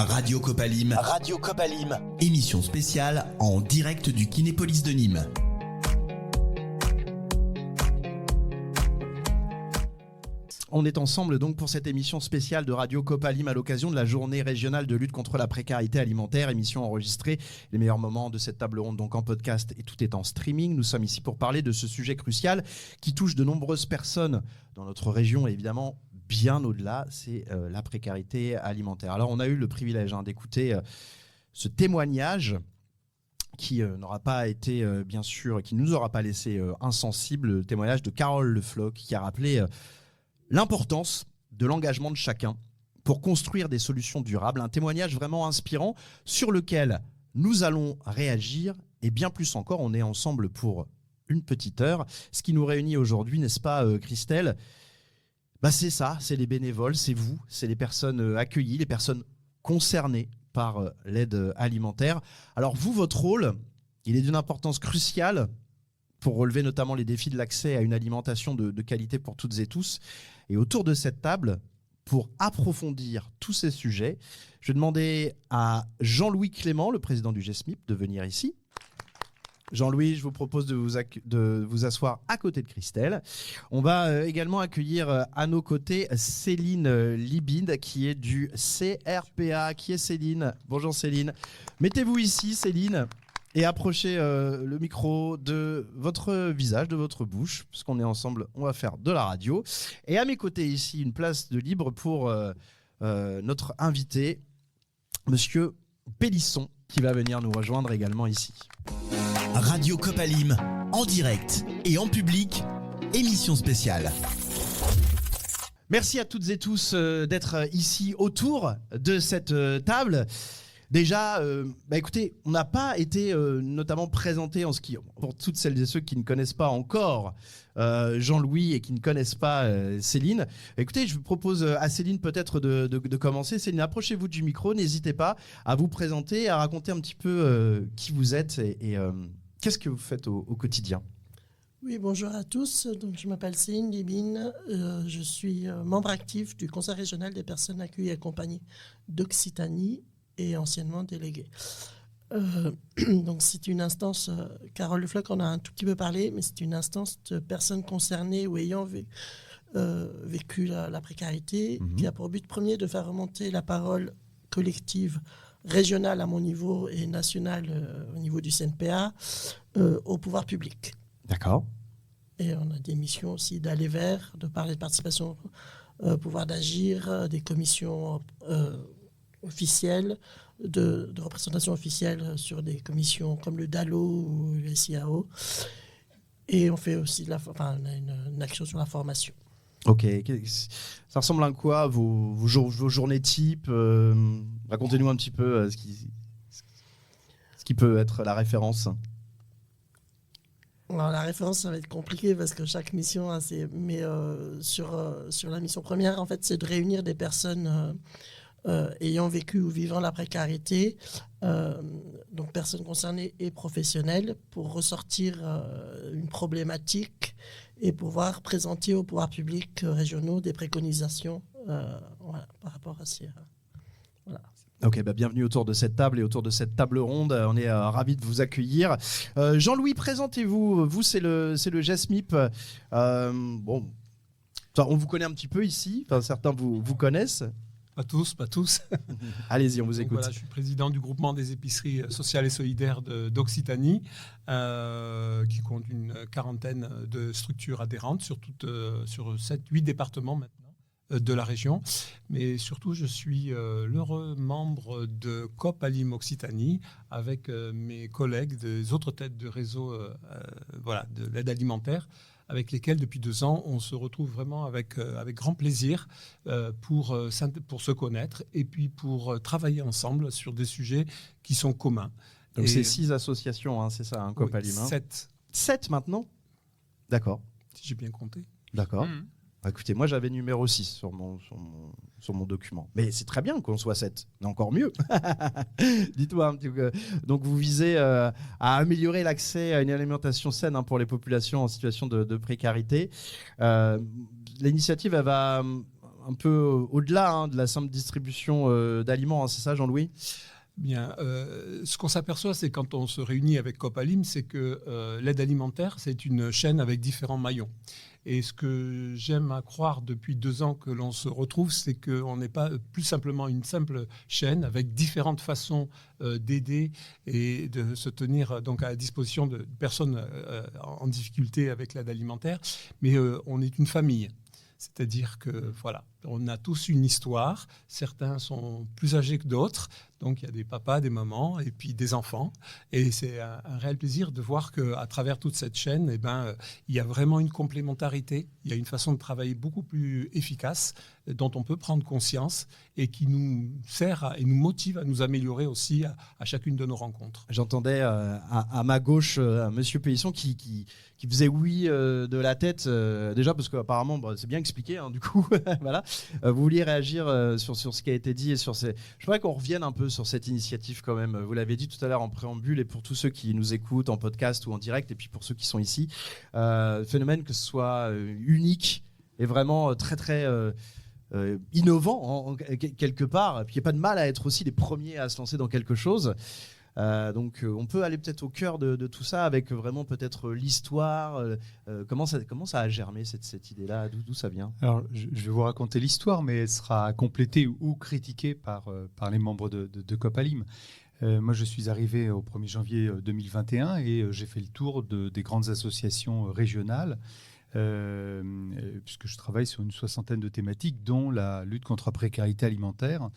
Radio Copalim. Radio Copalim. Émission spéciale en direct du Kinépolis de Nîmes. On est ensemble donc pour cette émission spéciale de Radio Copalim à l'occasion de la journée régionale de lutte contre la précarité alimentaire. Émission enregistrée, les meilleurs moments de cette table ronde donc en podcast et tout est en streaming. Nous sommes ici pour parler de ce sujet crucial qui touche de nombreuses personnes dans notre région et évidemment bien au-delà, c'est la précarité alimentaire. Alors on a eu le privilège d'écouter ce témoignage qui n'aura pas été, bien sûr, qui ne nous aura pas laissé insensibles, le témoignage de Carole Le Floch qui a rappelé l'importance de l'engagement de chacun pour construire des solutions durables. Un témoignage vraiment inspirant sur lequel nous allons réagir et bien plus encore, on est ensemble pour une petite heure. Ce qui nous réunit aujourd'hui, n'est-ce pas Christelle ? C'est ça, c'est les bénévoles, c'est vous, c'est les personnes accueillies, les personnes concernées par l'aide alimentaire. Alors vous, votre rôle, il est d'une importance cruciale pour relever notamment les défis de l'accès à une alimentation de qualité pour toutes et tous. Et autour de cette table, pour approfondir tous ces sujets, je vais demander à Jean-Louis Clément, le président du GESMIP, de venir ici. Jean-Louis, je vous propose de vous asseoir à côté de Christelle. On va également accueillir à nos côtés Céline Libide, qui est du CRPA. Qui est Céline ? Bonjour Céline. Mettez-vous ici, Céline. Et approchez le micro de votre visage, de votre bouche, puisqu'on est ensemble, on va faire de la radio. Et à mes côtés ici, une place de libre pour notre invité, Monsieur Pélisson, qui va venir nous rejoindre également ici. Radio Copalim, en direct et en public, émission spéciale. Merci à toutes et tous d'être ici autour de cette table. Déjà, écoutez, on n'a pas été notamment présenté en ce qui, pour toutes celles et ceux qui ne connaissent pas encore Jean-Louis et qui ne connaissent pas Céline. Écoutez, je vous propose à Céline peut-être de commencer. Céline, approchez-vous du micro, n'hésitez pas à vous présenter, à raconter un petit peu qui vous êtes et qu'est-ce que vous faites au quotidien. Oui, bonjour à tous. Donc, je m'appelle Céline Libine. Je suis membre actif du Conseil régional des personnes accueillies et accompagnées d'Occitanie et anciennement délégué. Donc c'est une instance, Carole Le Floch en a un tout petit peu parlé, mais c'est une instance de personnes concernées ou ayant vécu la précarité, qui a pour but premier de faire remonter la parole collective régionale à mon niveau et nationale au niveau du CNPA au pouvoir public. D'accord. Et on a des missions aussi d'aller vers, de parler de participation, pouvoir d'agir, des commissions officielle, de représentation officielle sur des commissions comme le DALO ou le SIAO. Et on fait aussi une action sur la formation. Ok. Ça ressemble à quoi vos journées type racontez-nous un petit peu ce qui peut être la référence. Alors, la référence, ça va être compliqué parce que chaque mission a ses... Mais sur la mission première, en fait, c'est de réunir des personnes ayant vécu ou vivant la précarité, donc personnes concernées et professionnelles, pour ressortir une problématique et pouvoir présenter au pouvoir public régionaux des préconisations par rapport à ces... voilà. Ok, bienvenue autour de cette table et autour de cette table ronde. On est ravis de vous accueillir. Jean-Louis, présentez-vous. Vous, c'est le GESMIP. On vous connaît un petit peu ici. Enfin, certains vous connaissent. Pas tous. Allez-y, on vous écoute. Voilà, je suis président du groupement des épiceries sociales et solidaires d'Occitanie, qui compte une quarantaine de structures adhérentes sur 7-8 départements maintenant de la région. Mais surtout, je suis l'heureux membre de Copalim Occitanie avec mes collègues des autres têtes de réseau de l'aide alimentaire, avec lesquels, depuis 2 ans, on se retrouve vraiment avec grand plaisir pour se connaître et puis pour travailler ensemble sur des sujets qui sont communs. Donc c'est 6 associations, c'est ça, Copalim. Oui, 7. 7 maintenant ? D'accord. Si j'ai bien compté. D'accord. Écoutez, moi j'avais numéro 6 sur mon document. Mais c'est très bien qu'on soit 7, mais encore mieux. Dites-moi un petit peu. Donc vous visez à améliorer l'accès à une alimentation saine pour les populations en situation de précarité. L'initiative, elle va un peu au-delà de la simple distribution d'aliments, hein, c'est ça Jean-Louis ? Bien, ce qu'on s'aperçoit, c'est quand on se réunit avec Copalim, c'est que l'aide alimentaire, c'est une chaîne avec différents maillons. Et ce que j'aime à croire depuis 2 ans que l'on se retrouve, c'est qu'on n'est pas plus simplement une simple chaîne avec différentes façons d'aider et de se tenir donc à la disposition de personnes en difficulté avec l'aide alimentaire, mais on est une famille. C'est-à-dire que voilà, on a tous une histoire. Certains sont plus âgés que d'autres, donc il y a des papas, des mamans et puis des enfants. Et c'est un réel plaisir de voir qu'à travers toute cette chaîne, il y a vraiment une complémentarité. Il y a une façon de travailler beaucoup plus efficace dont on peut prendre conscience et qui nous sert et nous motive à nous améliorer aussi à chacune de nos rencontres. J'entendais à ma gauche Monsieur Pélisson qui faisait oui de la tête, déjà parce qu'apparemment c'est bien expliqué, hein, du coup. Voilà. Vous vouliez réagir sur ce qui a été dit et sur ces... Je voudrais qu'on revienne un peu sur cette initiative quand même. Vous l'avez dit tout à l'heure en préambule et pour tous ceux qui nous écoutent en podcast ou en direct et puis pour ceux qui sont ici, phénomène que ce soit unique et vraiment très très innovant quelque part. Puis il n'y a pas de mal à être aussi les premiers à se lancer dans quelque chose. Donc on peut aller peut-être au cœur de tout ça avec vraiment peut-être l'histoire, comment ça a germé cette idée-là, d'où ça vient. Alors je vais vous raconter l'histoire, mais elle sera complétée ou critiquée par les membres de Copalim. Moi je suis arrivé au 1er janvier 2021 et j'ai fait le tour des grandes associations régionales, puisque je travaille sur une 60aine de thématiques, dont la lutte contre la précarité alimentaire.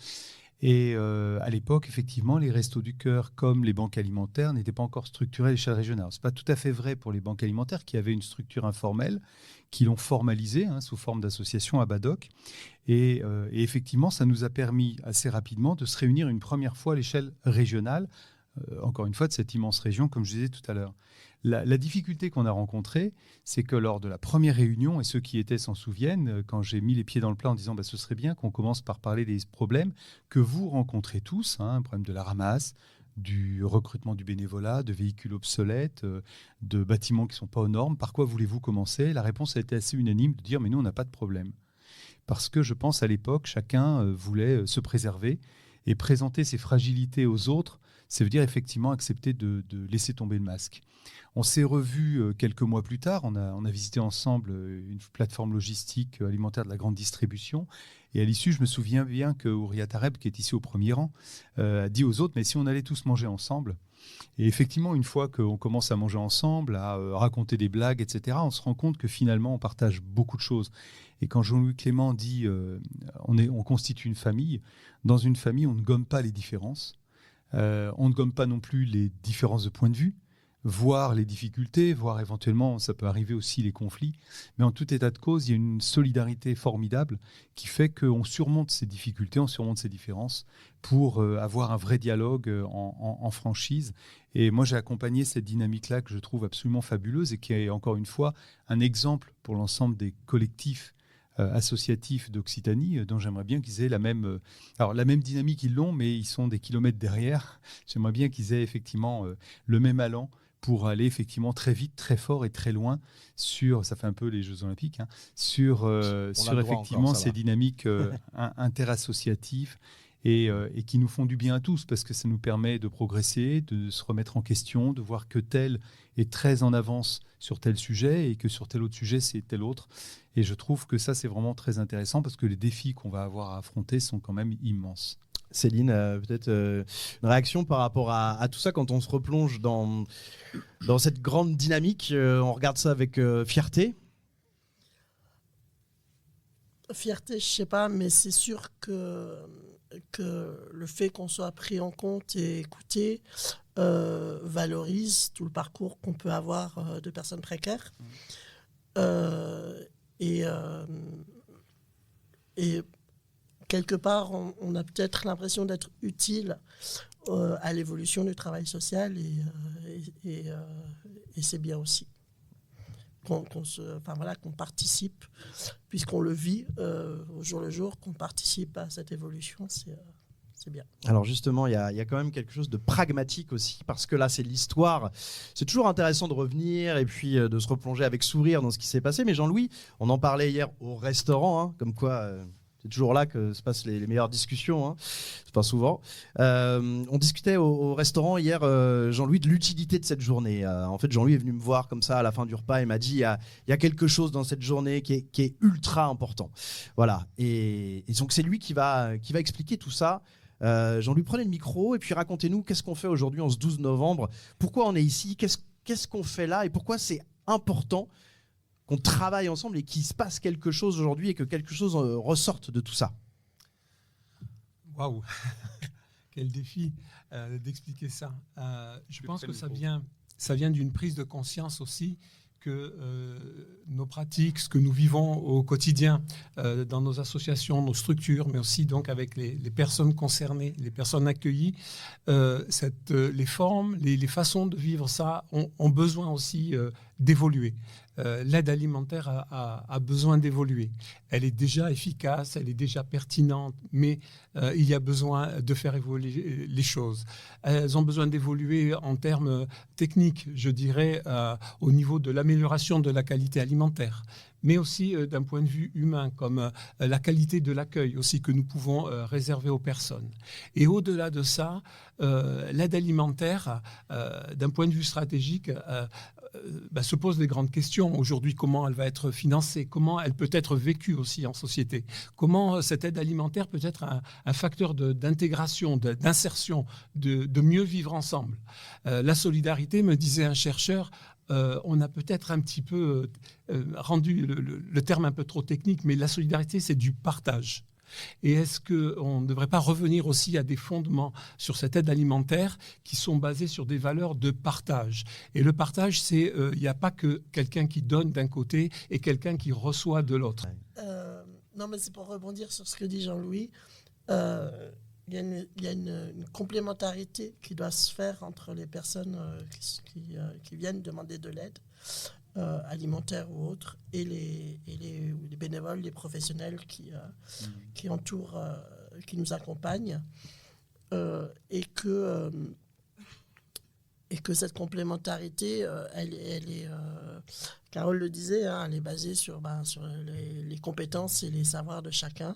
Et à l'époque, effectivement, les Restos du Cœur, comme les banques alimentaires, n'étaient pas encore structurés à l'échelle régionale. Ce n'est pas tout à fait vrai pour les banques alimentaires qui avaient une structure informelle, qui l'ont formalisée sous forme d'association à Badoc. Et effectivement, ça nous a permis assez rapidement de se réunir une première fois à l'échelle régionale, encore une fois, de cette immense région, comme je disais tout à l'heure. La difficulté qu'on a rencontrée, c'est que lors de la première réunion, et ceux qui étaient s'en souviennent, quand j'ai mis les pieds dans le plat en disant ce serait bien qu'on commence par parler des problèmes que vous rencontrez tous, un problème de la ramasse, du recrutement du bénévolat, de véhicules obsolètes, de bâtiments qui ne sont pas aux normes. Par quoi voulez-vous commencer ? La réponse a été assez unanime de dire mais nous, on n'a pas de problème. Parce que je pense à l'époque, chacun voulait se préserver et présenter ses fragilités aux autres. Ça veut dire effectivement accepter de laisser tomber le masque. On s'est revus quelques mois plus tard. On a visité ensemble une plateforme logistique alimentaire de la grande distribution. Et à l'issue, je me souviens bien que Ouria Tareb, qui est ici au premier rang, a dit aux autres, mais si on allait tous manger ensemble. Et effectivement, une fois qu'on commence à manger ensemble, à raconter des blagues, etc., on se rend compte que finalement, on partage beaucoup de choses. Et quand Jean-Louis Clément dit on constitue une famille, dans une famille, on ne gomme pas les différences. On ne gomme pas non plus les différences de point de vue, voire les difficultés, voire éventuellement, ça peut arriver aussi les conflits. Mais en tout état de cause, il y a une solidarité formidable qui fait qu'on surmonte ces difficultés, on surmonte ces différences pour avoir un vrai dialogue en franchise. Et moi, j'ai accompagné cette dynamique-là que je trouve absolument fabuleuse et qui est, encore une fois, un exemple pour l'ensemble des collectifs associatifs d'Occitanie, dont j'aimerais bien qu'ils aient la même dynamique, ils l'ont, mais ils sont des kilomètres derrière. J'aimerais bien qu'ils aient effectivement le même allant pour aller effectivement très vite, très fort et très loin sur, ça fait un peu les Jeux Olympiques, sur effectivement encore, ces dynamiques interassociatives et qui nous font du bien à tous parce que ça nous permet de progresser, de se remettre en question, de voir que tel est très en avance sur tel sujet et que sur tel autre sujet, c'est tel autre. Et je trouve que ça, c'est vraiment très intéressant parce que les défis qu'on va avoir à affronter sont quand même immenses. Céline, peut-être une réaction par rapport à tout ça quand on se replonge dans cette grande dynamique, on regarde ça avec fierté. Fierté, je sais pas, mais c'est sûr que le fait qu'on soit pris en compte et écouté valorise tout le parcours qu'on peut avoir de personnes précaires. Et quelque part, on a peut-être l'impression d'être utile à l'évolution du travail social et c'est bien aussi qu'on participe, puisqu'on le vit au jour le jour, qu'on participe à cette évolution, c'est bien. Alors justement, il y a quand même quelque chose de pragmatique aussi, parce que là, c'est l'histoire. C'est toujours intéressant de revenir et puis de se replonger avec sourire dans ce qui s'est passé. Mais Jean-Louis, on en parlait hier au restaurant, comme quoi... C'est toujours là que se passent les meilleures discussions, hein. C'est pas souvent. On discutait au restaurant hier, Jean-Louis, de l'utilité de cette journée. En fait, Jean-Louis est venu me voir comme ça à la fin du repas et m'a dit il y a quelque chose dans cette journée qui est ultra important. Voilà. Et donc c'est lui qui va expliquer tout ça. Jean-Louis, prenez le micro et puis racontez-nous qu'est-ce qu'on fait aujourd'hui en ce 12 novembre. Pourquoi on est ici ? Qu'est-ce qu'on fait là ? Et pourquoi c'est important qu'on travaille ensemble et qu'il se passe quelque chose aujourd'hui et que quelque chose ressorte de tout ça. Waouh, quel défi d'expliquer ça. Je pense que ça vient d'une prise de conscience aussi que nos pratiques, ce que nous vivons au quotidien dans nos associations, nos structures, mais aussi donc avec les personnes concernées, les personnes accueillies, les formes, les façons de vivre ça ont besoin aussi d'évoluer. L'aide alimentaire a besoin d'évoluer. Elle est déjà efficace, elle est déjà pertinente, mais il y a besoin de faire évoluer les choses. Elles ont besoin d'évoluer en termes techniques, je dirais, au niveau de l'amélioration de la qualité alimentaire, mais aussi d'un point de vue humain, comme la qualité de l'accueil aussi que nous pouvons réserver aux personnes. Et au-delà de ça, l'aide alimentaire, d'un point de vue stratégique, se pose des grandes questions. Aujourd'hui, comment elle va être financée ? Comment elle peut être vécue aussi en société ? Comment cette aide alimentaire peut être un facteur d'intégration, d'insertion, de mieux vivre ensemble ? La solidarité, me disait un chercheur, on a peut-être un petit peu rendu le terme un peu trop technique, mais la solidarité, c'est du partage. Et est-ce qu'on ne devrait pas revenir aussi à des fondements sur cette aide alimentaire qui sont basés sur des valeurs de partage ? Et le partage, c'est il n'y a pas que quelqu'un qui donne d'un côté et quelqu'un qui reçoit de l'autre. Non, mais c'est pour rebondir sur ce que dit Jean-Louis. Il y a une complémentarité qui doit se faire entre les personnes qui viennent demander de l'aide alimentaire ou autre et les bénévoles, les professionnels qui entourent, qui nous accompagnent et que cette complémentarité, elle est, Carole le disait, hein, elle est basée sur les compétences et les savoirs de chacun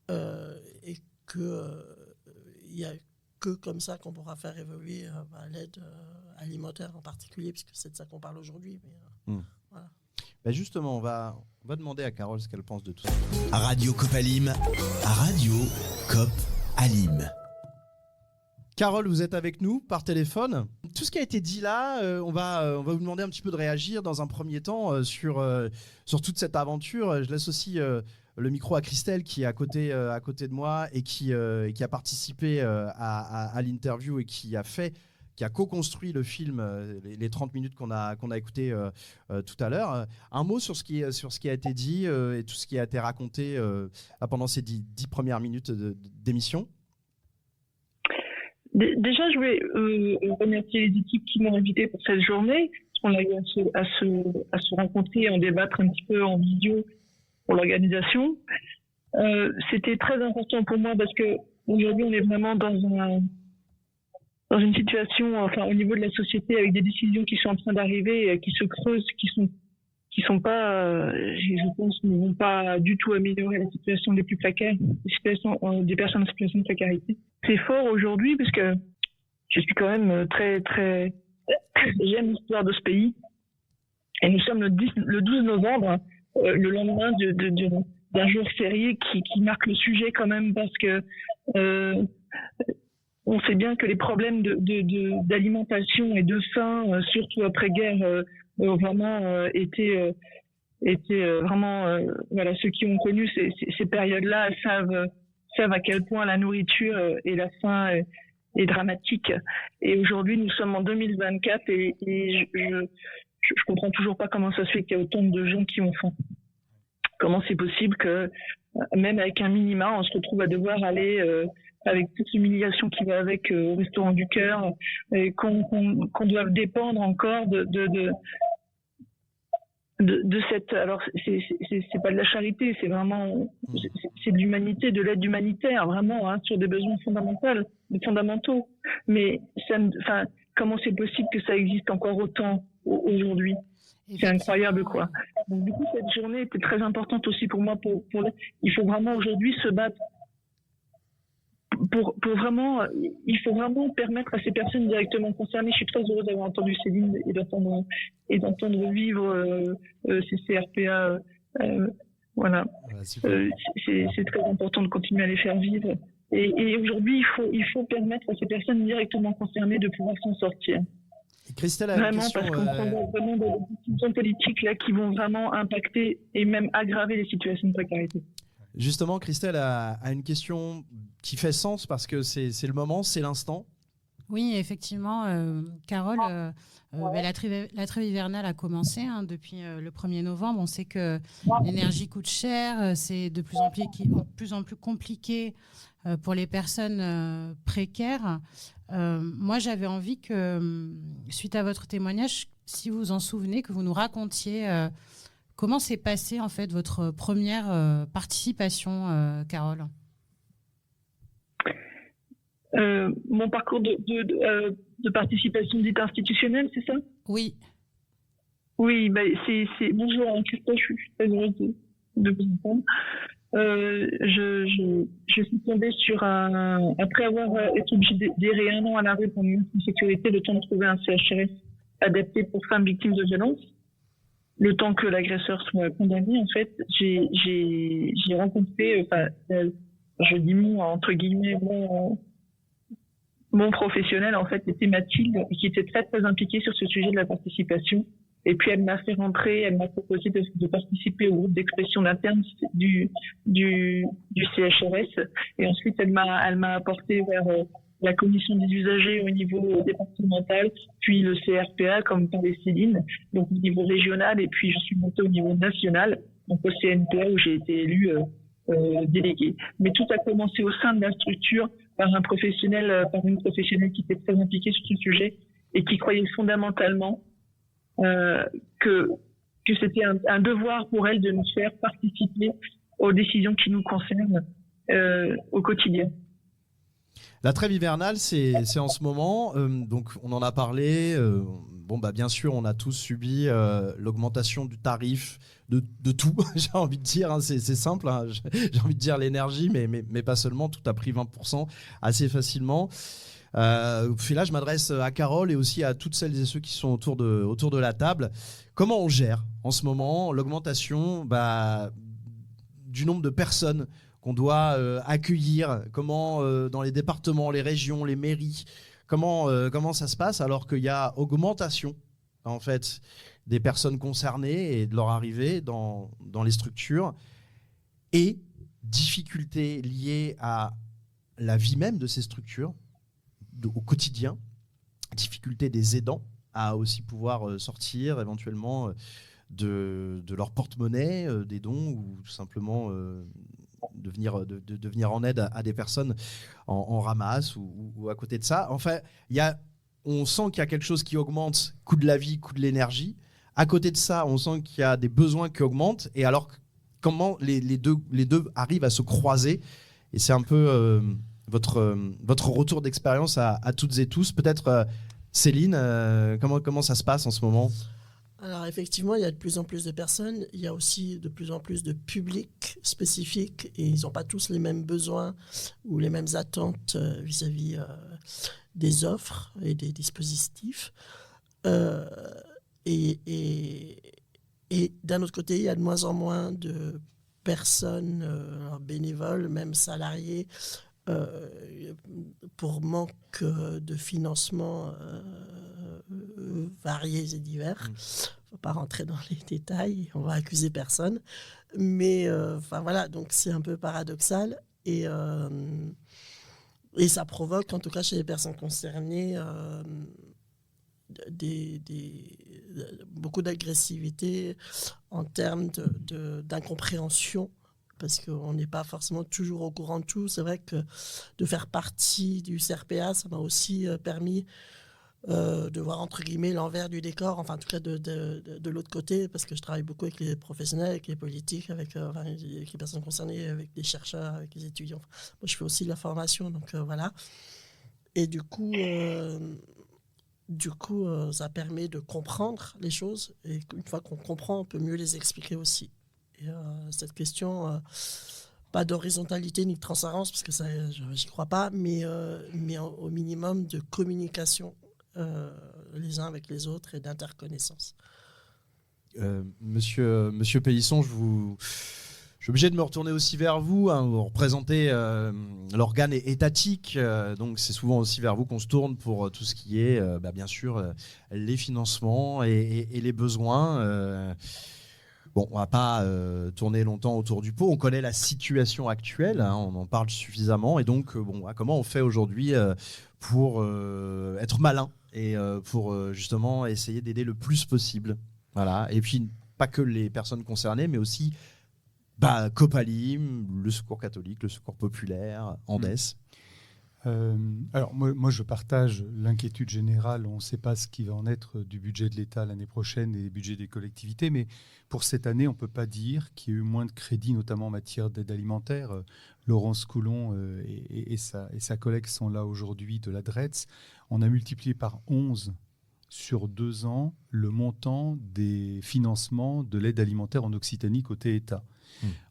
et il n'y a que comme ça qu'on pourra faire évoluer l'aide alimentaire en particulier, puisque c'est de ça qu'on parle aujourd'hui. Voilà. Justement, on va demander à Carole ce qu'elle pense de tout ça. Radio Copalim, Radio Cop Alim. Carole, vous êtes avec nous par téléphone. Tout ce qui a été dit là, on va vous demander un petit peu de réagir dans un premier temps sur toute cette aventure. Je laisse aussi le micro à Christelle qui est à côté de moi et qui a participé à l'interview et qui a co-construit le film, les 30 minutes qu'on a écouté tout à l'heure. Un mot sur ce qui a été dit et tout ce qui a été raconté pendant ces 10 premières minutes d'émission. Déjà, je voulais remercier les équipes qui m'ont invité pour cette journée. On a eu à se rencontrer et en débattre un petit peu en vidéo pour l'organisation. C'était très important pour moi parce que aujourd'hui, on est vraiment dans une situation, enfin, au niveau de la société, avec des décisions qui sont en train d'arriver, qui se creusent, qui sont pas, je pense, ne vont pas du tout améliorer la situation des plus précaires, des personnes en situation de précarité. C'est fort aujourd'hui parce que je suis quand même très, très, j'aime l'histoire de ce pays. Et nous sommes le 12 novembre, le lendemain d'un jour férié qui marque le sujet quand même parce que, on sait bien que les problèmes d'alimentation et de faim, surtout après-guerre, vraiment étaient vraiment voilà, ceux qui ont connu ces périodes-là savent à quel point la nourriture et la faim est dramatique. Et aujourd'hui, nous sommes en 2024 et je comprends toujours pas comment ça se fait qu'il y a autant de gens qui ont faim. Comment c'est possible que même avec un minima, on se retrouve à devoir aller avec toute l'humiliation qui va avec au Restaurant du Cœur, et qu'on doive dépendre encore de cette. Alors c'est pas de la charité, c'est vraiment c'est de l'humanité, de l'aide humanitaire, vraiment, hein, sur des besoins fondamentaux. Mais comment c'est possible que ça existe encore autant aujourd'hui? C'est incroyable, quoi. Donc, du coup, cette journée était très importante aussi pour moi. Il faut vraiment aujourd'hui se battre pour vraiment, il faut vraiment permettre à ces personnes directement concernées. Je suis très heureuse d'avoir entendu Céline et d'entendre vivre ces CRPA. Voilà. C'est très important de continuer à les faire vivre. Et aujourd'hui, il faut permettre à ces personnes directement concernées de pouvoir s'en sortir. Christelle, vraiment, parce qu'on prend vraiment des décisions politiques là qui vont vraiment impacter et même aggraver les situations de précarité. Justement, Christelle a une question qui fait sens parce que c'est le moment, c'est l'instant. Oui, effectivement, Carole, la trêve hivernale a commencé depuis le 1er novembre. On sait que l'énergie coûte cher, c'est de plus en plus compliqué pour les personnes précaires. Moi, j'avais envie que, suite à votre témoignage, si vous vous en souvenez, que vous nous racontiez comment s'est passée en fait votre première participation, Carole. Mon parcours de participation dite institutionnelle, c'est ça? Oui. Oui, bonjour Christophe, je suis très heureuse de vous entendre. Je suis tombée sur après avoir été obligée d'errer 1 an à la rue pour une sécurité, le temps de trouver un CHRS adapté pour femmes victimes de violences, le temps que l'agresseur soit condamné. En fait, j'ai rencontré, je dis moi entre guillemets, mon professionnel en fait était Mathilde, qui était très très impliquée sur ce sujet de la participation. Et puis elle m'a fait rentrer, elle m'a proposé de participer au groupe d'expression interne du CHRS. Et ensuite elle m'a apporté vers la commission des usagers au niveau départemental, puis le CRPA comme parlait Céline, donc au niveau régional, et puis je suis montée au niveau national, donc au CNPA où j'ai été élue déléguée. Mais tout a commencé au sein de la structure par une professionnelle qui était très impliquée sur ce sujet et qui croyait fondamentalement que c'était un devoir pour elle de nous faire participer aux décisions qui nous concernent au quotidien. La trêve hivernale, c'est en ce moment, donc on en a parlé. Bien sûr, on a tous subi l'augmentation du tarif de tout, j'ai envie de dire, c'est simple, j'ai envie de dire l'énergie, mais pas seulement, tout a pris 20% assez facilement. Puis là, je m'adresse à Carole et aussi à toutes celles et ceux qui sont autour de la table. Comment on gère en ce moment l'augmentation du nombre de personnes qu'on doit accueillir? Comment dans les départements, les régions, les mairies, comment ça se passe alors qu'il y a augmentation en fait des personnes concernées et de leur arrivée dans les structures et difficultés liées à la vie même de ces structures au quotidien, difficulté des aidants à aussi pouvoir sortir éventuellement de leur porte-monnaie, des dons ou tout simplement de venir en aide à des personnes en ramasse ou à côté de ça. Enfin, on sent qu'il y a quelque chose qui augmente, coût de la vie, coût de l'énergie. À côté de ça, on sent qu'il y a des besoins qui augmentent. Et alors, comment les deux arrivent à se croiser? Et c'est un peu votre retour d'expérience à toutes et tous. Peut-être, Céline, comment ça se passe en ce moment? Alors effectivement, il y a de plus en plus de personnes, il y a aussi de plus en plus de publics spécifiques et ils n'ont pas tous les mêmes besoins ou les mêmes attentes vis-à-vis des offres et des dispositifs. Et d'un autre côté, il y a de moins en moins de personnes bénévoles, même salariées, pour manque de financement variés et divers. Il ne faut pas rentrer dans les détails, on va accuser personne. Mais voilà, donc c'est un peu paradoxal et ça provoque, en tout cas chez les personnes concernées, beaucoup d'agressivité en termes d'incompréhension, parce qu'on n'est pas forcément toujours au courant de tout. C'est vrai que de faire partie du CRPA, ça m'a aussi permis de voir entre guillemets l'envers du décor, enfin en tout cas de l'autre côté, parce que je travaille beaucoup avec les professionnels, avec les politiques, avec les personnes concernées, avec les chercheurs, avec les étudiants. Moi, je fais aussi de la formation, donc voilà. Et du coup, Du coup, ça permet de comprendre les choses et une fois qu'on comprend, on peut mieux les expliquer aussi. Et cette question, pas d'horizontalité ni de transparence, parce que ça, j'y crois pas, mais au minimum de communication les uns avec les autres et d'interconnaissance. Monsieur Pélisson, je suis obligé de me retourner aussi vers vous. Hein, vous représentez l'organe étatique, donc c'est souvent aussi vers vous qu'on se tourne pour tout ce qui est, bien sûr, les financements et les besoins. Bon, on ne va pas tourner longtemps autour du pot. On connaît la situation actuelle, hein, on en parle suffisamment. Et donc, comment on fait aujourd'hui pour être malin et pour justement essayer d'aider le plus possible. Voilà. Et puis, pas que les personnes concernées, mais aussi Copalim, le Secours catholique, le Secours populaire, Andes. Alors moi, je partage l'inquiétude générale. On ne sait pas ce qui va en être du budget de l'État l'année prochaine et des budgets des collectivités, mais pour cette année, on ne peut pas dire qu'il y a eu moins de crédits, notamment en matière d'aide alimentaire. Laurence Coulon et sa collègue sont là aujourd'hui de la DRETS. On a multiplié par 11 sur 2 ans le montant des financements de l'aide alimentaire en Occitanie côté État.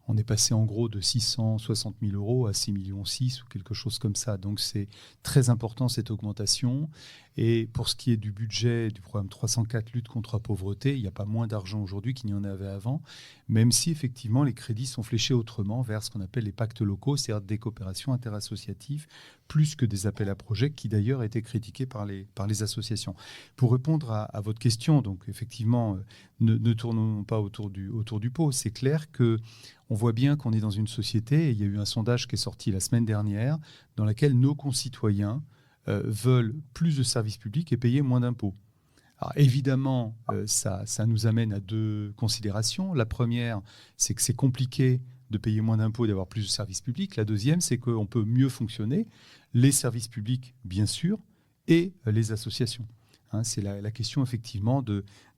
On est passé en gros de 660 000 euros à 6,6 millions ou quelque chose comme ça. Donc c'est très important cette augmentation. Et pour ce qui est du budget du programme 304 lutte contre la pauvreté, il n'y a pas moins d'argent aujourd'hui qu'il n'y en avait avant, même si effectivement les crédits sont fléchés autrement vers ce qu'on appelle les pactes locaux, c'est-à-dire des coopérations interassociatives, plus que des appels à projets qui d'ailleurs étaient critiqués par les associations. Pour répondre à votre question, donc effectivement, ne tournons pas autour du pot. C'est clair qu'on voit bien qu'on est dans une société, et il y a eu un sondage qui est sorti la semaine dernière, dans lequel nos concitoyens veulent plus de services publics et payer moins d'impôts. Alors évidemment, ça nous amène à 2 considérations. La première, c'est que c'est compliqué de payer moins d'impôts et d'avoir plus de services publics. La deuxième, c'est qu'on peut mieux fonctionner, les services publics, bien sûr, et les associations. Hein, c'est la question, effectivement,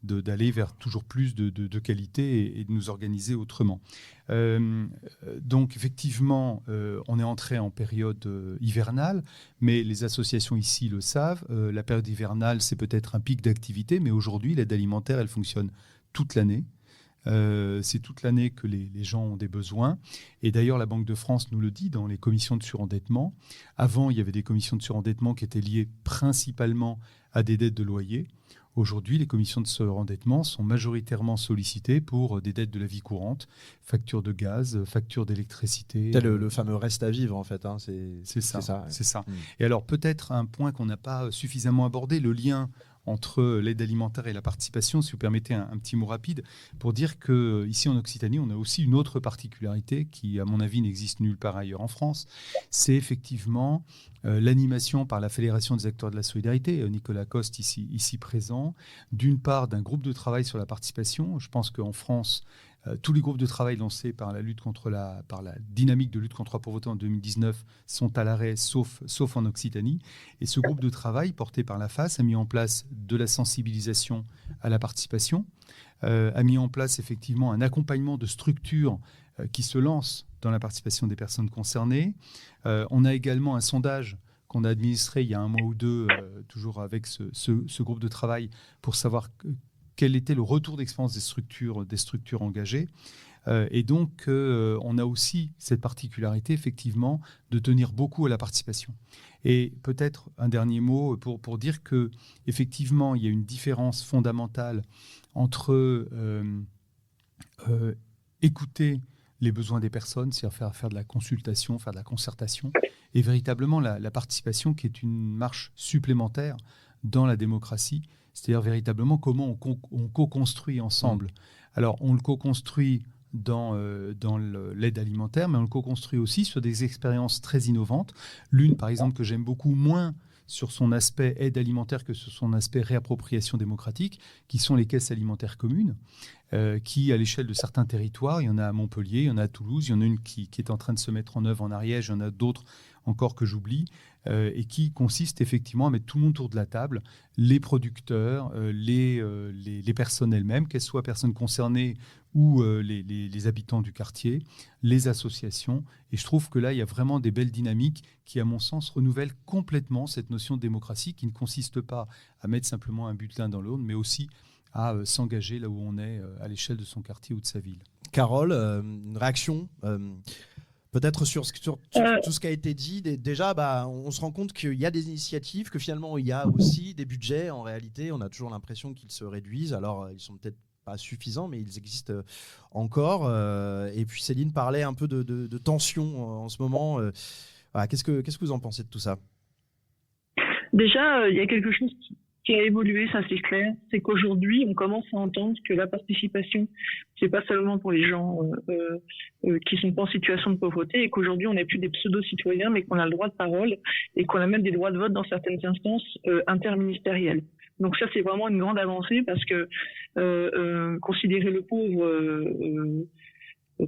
d'aller vers toujours plus de qualité et de nous organiser autrement. Donc, effectivement, on est entré en période hivernale, mais les associations ici le savent. La période hivernale, c'est peut-être un pic d'activité, mais aujourd'hui, l'aide alimentaire, elle fonctionne toute l'année. C'est toute l'année que les gens ont des besoins. Et d'ailleurs, la Banque de France nous le dit dans les commissions de surendettement. Avant, il y avait des commissions de surendettement qui étaient liées principalement à des dettes de loyer. Aujourd'hui, les commissions de surendettement sont majoritairement sollicitées pour des dettes de la vie courante, factures de gaz, factures d'électricité. C'est le fameux reste à vivre, en fait. Hein. C'est ça. Ouais. Et alors, peut-être un point qu'on n'a pas suffisamment abordé, le lien entre l'aide alimentaire et la participation, si vous permettez un petit mot rapide, pour dire qu'ici en Occitanie, on a aussi une autre particularité qui, à mon avis, n'existe nulle part ailleurs en France. C'est effectivement l'animation par la Fédération des acteurs de la solidarité, Nicolas Coste ici présent, d'une part d'un groupe de travail sur la participation. Je pense qu'en France, tous les groupes de travail lancés par la dynamique de lutte contre la pauvreté en 2019 sont à l'arrêt, sauf en Occitanie. Et ce groupe de travail, porté par la FAS, a mis en place de la sensibilisation à la participation, a mis en place effectivement un accompagnement de structures qui se lancent dans la participation des personnes concernées. On a également un sondage qu'on a administré il y a 1 mois ou 2, toujours avec ce groupe de travail, pour savoir quel était le retour d'expérience des structures engagées. Et donc, on a aussi cette particularité, effectivement, de tenir beaucoup à la participation. Et peut-être un dernier mot pour dire qu'effectivement, il y a une différence fondamentale entre écouter les besoins des personnes, c'est-à-dire faire de la consultation, faire de la concertation, et véritablement la participation qui est une marche supplémentaire dans la démocratie, c'est-à-dire véritablement comment on co-construit ensemble. Alors, on le co-construit dans l'aide alimentaire, mais on le co-construit aussi sur des expériences très innovantes. L'une, par exemple, que j'aime beaucoup moins sur son aspect aide alimentaire que sur son aspect réappropriation démocratique, qui sont les caisses alimentaires communes, qui, à l'échelle de certains territoires, il y en a à Montpellier, il y en a à Toulouse, il y en a une qui est en train de se mettre en œuvre en Ariège, il y en a d'autres encore que j'oublie, et qui consiste effectivement à mettre tout le monde autour de la table, les producteurs, les personnes elles-mêmes, qu'elles soient personnes concernées ou les habitants du quartier, les associations. Et je trouve que là, il y a vraiment des belles dynamiques qui, à mon sens, renouvellent complètement cette notion de démocratie qui ne consiste pas à mettre simplement un bulletin dans l'urne, mais aussi à s'engager là où on est à l'échelle de son quartier ou de sa ville. Carole, une réaction peut-être sur tout ce qui a été dit. Déjà, on se rend compte qu'il y a des initiatives, que finalement, il y a aussi des budgets. En réalité, on a toujours l'impression qu'ils se réduisent. Alors, ils sont peut-être pas suffisants, mais ils existent encore. Et puis, Céline parlait un peu de tension en ce moment. Voilà, qu'est-ce que vous en pensez de tout ça ? Déjà, il y a quelque chose qui a évolué, ça c'est clair. C'est qu'aujourd'hui, on commence à entendre que la participation, c'est pas seulement pour les gens qui sont pas en situation de pauvreté, et qu'aujourd'hui, on n'est plus des pseudo-citoyens, mais qu'on a le droit de parole et qu'on a même des droits de vote dans certaines instances interministérielles. Donc ça, c'est vraiment une grande avancée parce que considérer le pauvre...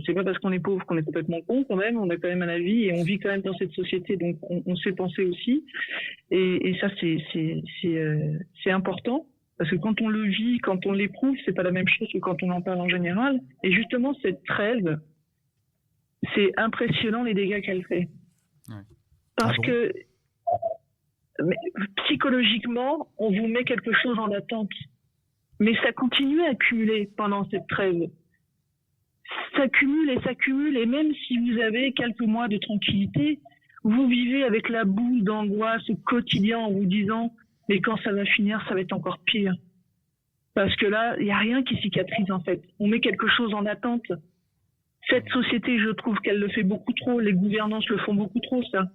c'est pas parce qu'on est pauvre qu'on est complètement con quand même, on a quand même un avis et on vit quand même dans cette société, donc on sait penser aussi. Et ça, c'est important, parce que quand on le vit, quand on l'éprouve, c'est pas la même chose que quand on en parle en général. Et justement, cette trêve, c'est impressionnant les dégâts qu'elle fait. Ouais. Parce que psychologiquement, on vous met quelque chose en attente. Mais ça continue à accumuler pendant cette trêve. S'accumule, et même si vous avez quelques mois de tranquillité, vous vivez avec la boule d'angoisse au quotidien en vous disant « mais quand ça va finir, ça va être encore pire ». Parce que là, il n'y a rien qui cicatrise en fait. On met quelque chose en attente. Cette société, je trouve qu'elle le fait beaucoup trop, les gouvernances le font beaucoup trop, ça.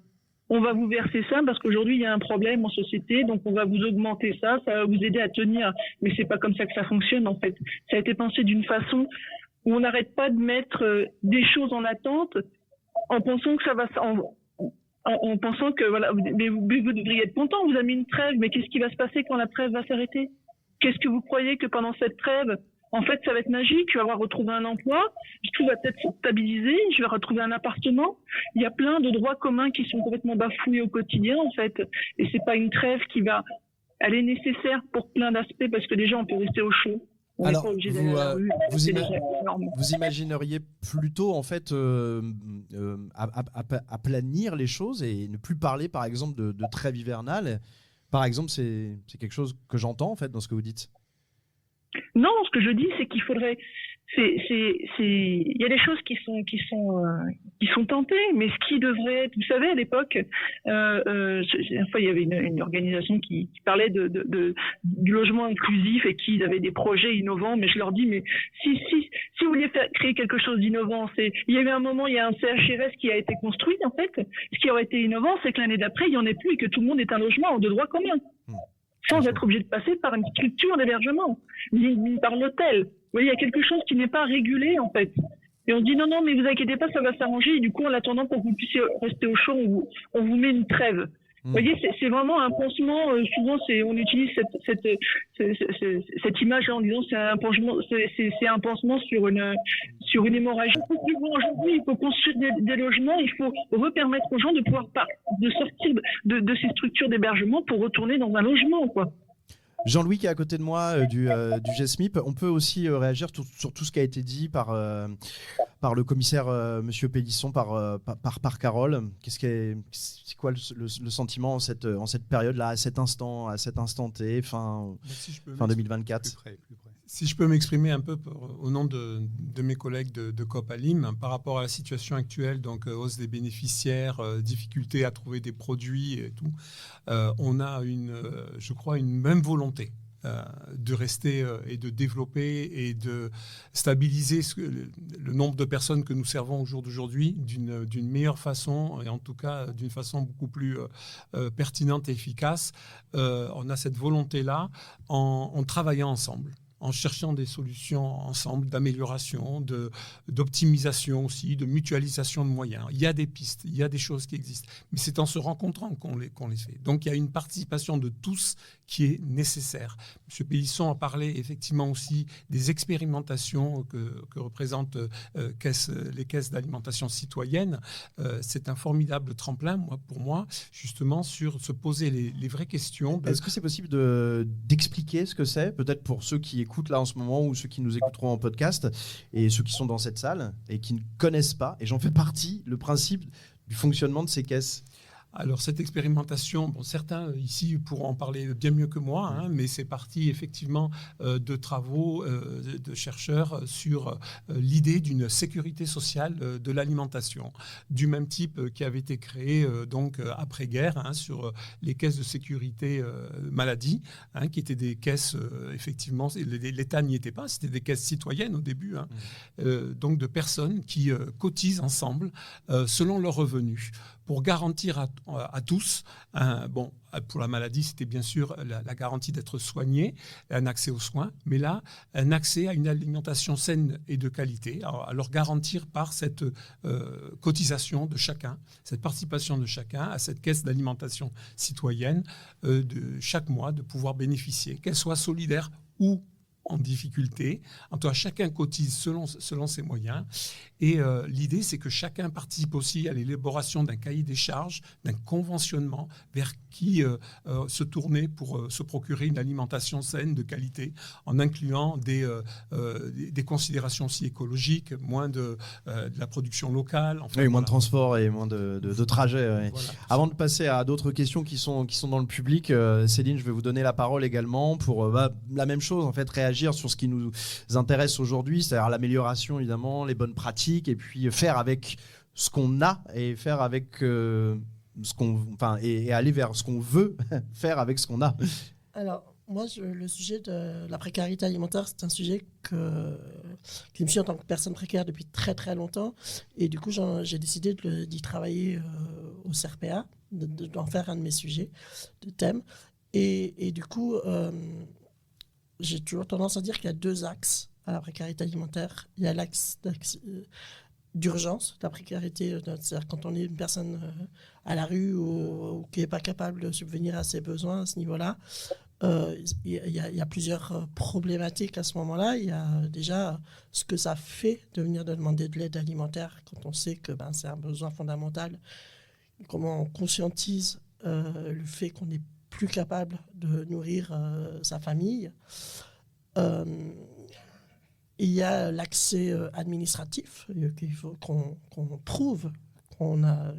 On va vous verser ça parce qu'aujourd'hui, il y a un problème en société, donc on va vous augmenter ça, ça va vous aider à tenir. Mais c'est pas comme ça que ça fonctionne en fait. Ça a été pensé d'une façon où on n'arrête pas de mettre des choses en attente en pensant que ça va... En pensant que, voilà, mais vous devriez être content, vous avez mis une trêve, mais qu'est-ce qui va se passer quand la trêve va s'arrêter ? Qu'est-ce que vous croyez que pendant cette trêve, en fait, ça va être magique, tu vas retrouver un emploi, tout va peut-être se stabiliser, je vais retrouver un appartement. Il y a plein de droits communs qui sont complètement bafoués au quotidien, en fait. Et c'est pas une trêve qui va... Elle est nécessaire pour plein d'aspects, parce que déjà, on peut rester au chaud. Alors, vous imagineriez plutôt en fait aplanir les choses et ne plus parler, par exemple, de trêve hivernale. Par exemple, c'est quelque chose que j'entends en fait dans ce que vous dites. Non, ce que je dis, c'est qu'il faudrait. Il y a des choses qui sont tentées, mais ce qui devrait être, vous savez, à l'époque, une fois il y avait une organisation qui parlait du logement inclusif et qui avaient des projets innovants, mais je leur dis, mais si vous vouliez créer quelque chose d'innovant, il y avait un moment, il y a un CHRS qui a été construit, en fait. Ce qui aurait été innovant, c'est que l'année d'après, il n'y en ait plus et que tout le monde ait un logement de droit commun. Sans être obligé de passer par une structure d'hébergement, ni par l'hôtel. Vous voyez, il y a quelque chose qui n'est pas régulé, en fait. Et on dit non, mais vous inquiétez pas, ça va s'arranger. Et du coup, en attendant, pour que vous puissiez rester au chaud, on vous met une trêve. Vous voyez, c'est vraiment un pansement. Souvent, on utilise cette image en disant c'est un pansement sur une hémorragie. Aujourd'hui, il faut construire des logements. Il faut repermettre aux gens de pouvoir de sortir de ces structures d'hébergement pour retourner dans un logement, quoi. Jean-Louis qui est à côté de moi du GESMIP, on peut aussi réagir sur tout ce qui a été dit par le commissaire Monsieur Pélisson, par Carole. C'est quoi le sentiment en cette période-là, à cet instant T, fin 2024 plus près. Si je peux m'exprimer un peu au nom de mes collègues de Copalim par rapport à la situation actuelle, donc hausse des bénéficiaires, difficulté à trouver des produits et tout, on a je crois une même volonté de rester et de développer et de stabiliser le nombre de personnes que nous servons au jour d'aujourd'hui d'une meilleure façon et en tout cas d'une façon beaucoup plus pertinente et efficace. On a cette volonté-là en travaillant ensemble. en cherchant des solutions ensemble d'amélioration, d'optimisation aussi, de mutualisation de moyens. Il y a des pistes, il y a des choses qui existent, mais c'est en se rencontrant qu'on les fait. Donc il y a une participation de tous qui est nécessaire. M. Pélisson a parlé effectivement aussi des expérimentations que représentent les caisses d'alimentation citoyenne. C'est un formidable tremplin, pour moi, justement, sur se poser les vraies questions. Est-ce que c'est possible d'expliquer ce que c'est, peut-être pour ceux qui écoutent là en ce moment ou ceux qui nous écouteront en podcast et ceux qui sont dans cette salle et qui ne connaissent pas, et j'en fais partie, le principe du fonctionnement de ces caisses? Alors cette expérimentation, certains ici pourront en parler bien mieux que moi, mais c'est parti effectivement de travaux de chercheurs sur l'idée d'une sécurité sociale de l'alimentation, du même type qui avait été créé donc après-guerre sur les caisses de sécurité maladie, qui étaient des caisses effectivement, l'État n'y était pas, c'était des caisses citoyennes au début, donc de personnes qui cotisent ensemble selon leurs revenus, pour garantir à tous, pour la maladie, c'était bien sûr la garantie d'être soigné, un accès aux soins, mais là, un accès à une alimentation saine et de qualité, à leur garantir par cette cotisation de chacun, cette participation de chacun à cette caisse d'alimentation citoyenne de chaque mois, de pouvoir bénéficier, qu'elle soit solidaire ou en difficulté. En tout cas, chacun cotise selon ses moyens. Et l'idée, c'est que chacun participe aussi à l'élaboration d'un cahier des charges, d'un conventionnement vers qui se tourner pour se procurer une alimentation saine, de qualité, en incluant des considérations aussi écologiques, moins de la production locale. Enfin, oui, moins de transport et moins de trajets. Ouais. Voilà. Avant de passer à d'autres questions qui sont dans le public, Céline, je vais vous donner la parole également pour la même chose, en fait, réagir sur ce qui nous intéresse aujourd'hui, c'est-à-dire l'amélioration, évidemment, les bonnes pratiques, et puis faire avec ce qu'on a et faire avec et aller vers ce qu'on veut faire avec ce qu'on a. Alors, moi, le sujet de la précarité alimentaire, c'est un sujet qui me suit en tant que personne précaire depuis très très longtemps. Et du coup, j'ai décidé d'y travailler au CRPA, d'en faire un de mes sujets, de thème. Et du coup, j'ai toujours tendance à dire qu'il y a deux axes à la précarité alimentaire. Il y a l'axe d'urgence, la précarité, c'est-à-dire quand on est une personne à la rue ou qui n'est pas capable de subvenir à ses besoins à ce niveau-là. Il y a plusieurs problématiques à ce moment-là. Il y a déjà ce que ça fait de venir demander de l'aide alimentaire quand on sait que c'est un besoin fondamental. Comment on conscientise le fait qu'on n'est plus capable de nourrir sa famille. Il y a l'accès administratif, qu'il faut qu'on prouve qu'on n'a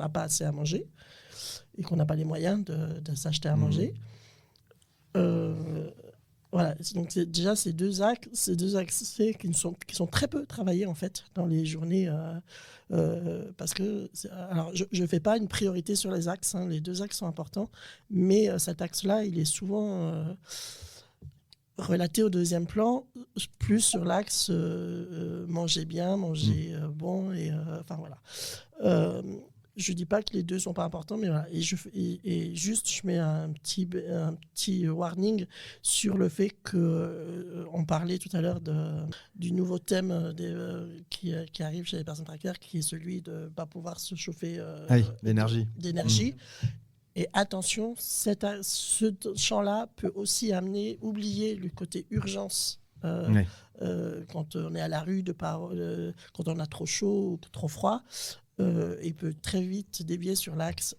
pas assez à manger et qu'on n'a pas les moyens de s'acheter à manger. Voilà, donc déjà ces deux axes qui sont très peu travaillés en fait dans les journées parce que alors je fais pas une priorité sur les axes, les deux axes sont importants, mais cet axe-là il est souvent relaté au deuxième plan, plus sur l'axe manger bien, manger bon et enfin voilà. Je dis pas que les deux sont pas importants, mais voilà. Et juste, je mets un petit warning sur le fait que on parlait tout à l'heure du nouveau thème qui arrive chez les personnes précaires, qui est celui de ne pas pouvoir se chauffer d'énergie. Et attention, ce champ-là peut aussi oublier le côté urgence. Quand on est à la rue, quand on a trop chaud ou trop froid. Il peut très vite dévier sur l'axe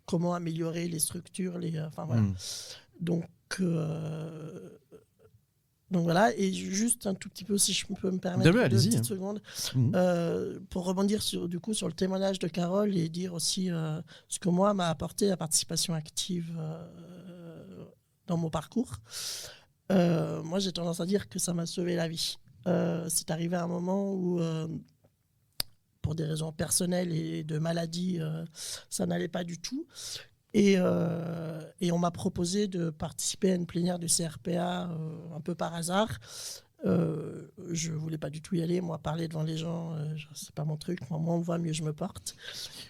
comment améliorer les structures, voilà. Donc voilà, et juste un tout petit peu, si je peux me permettre, 2 petites secondes, pour rebondir sur le témoignage de Carole et dire aussi ce que moi m'a apporté la participation active dans mon parcours. Moi, j'ai tendance à dire que ça m'a sauvé la vie. C'est arrivé à un moment où pour des raisons personnelles et de maladie, ça n'allait pas du tout. Et on m'a proposé de participer à une plénière du CRPA un peu par hasard. Je voulais pas du tout y aller. Moi, parler devant les gens, c'est pas mon truc. Moi, moins on me voit, mieux je me porte.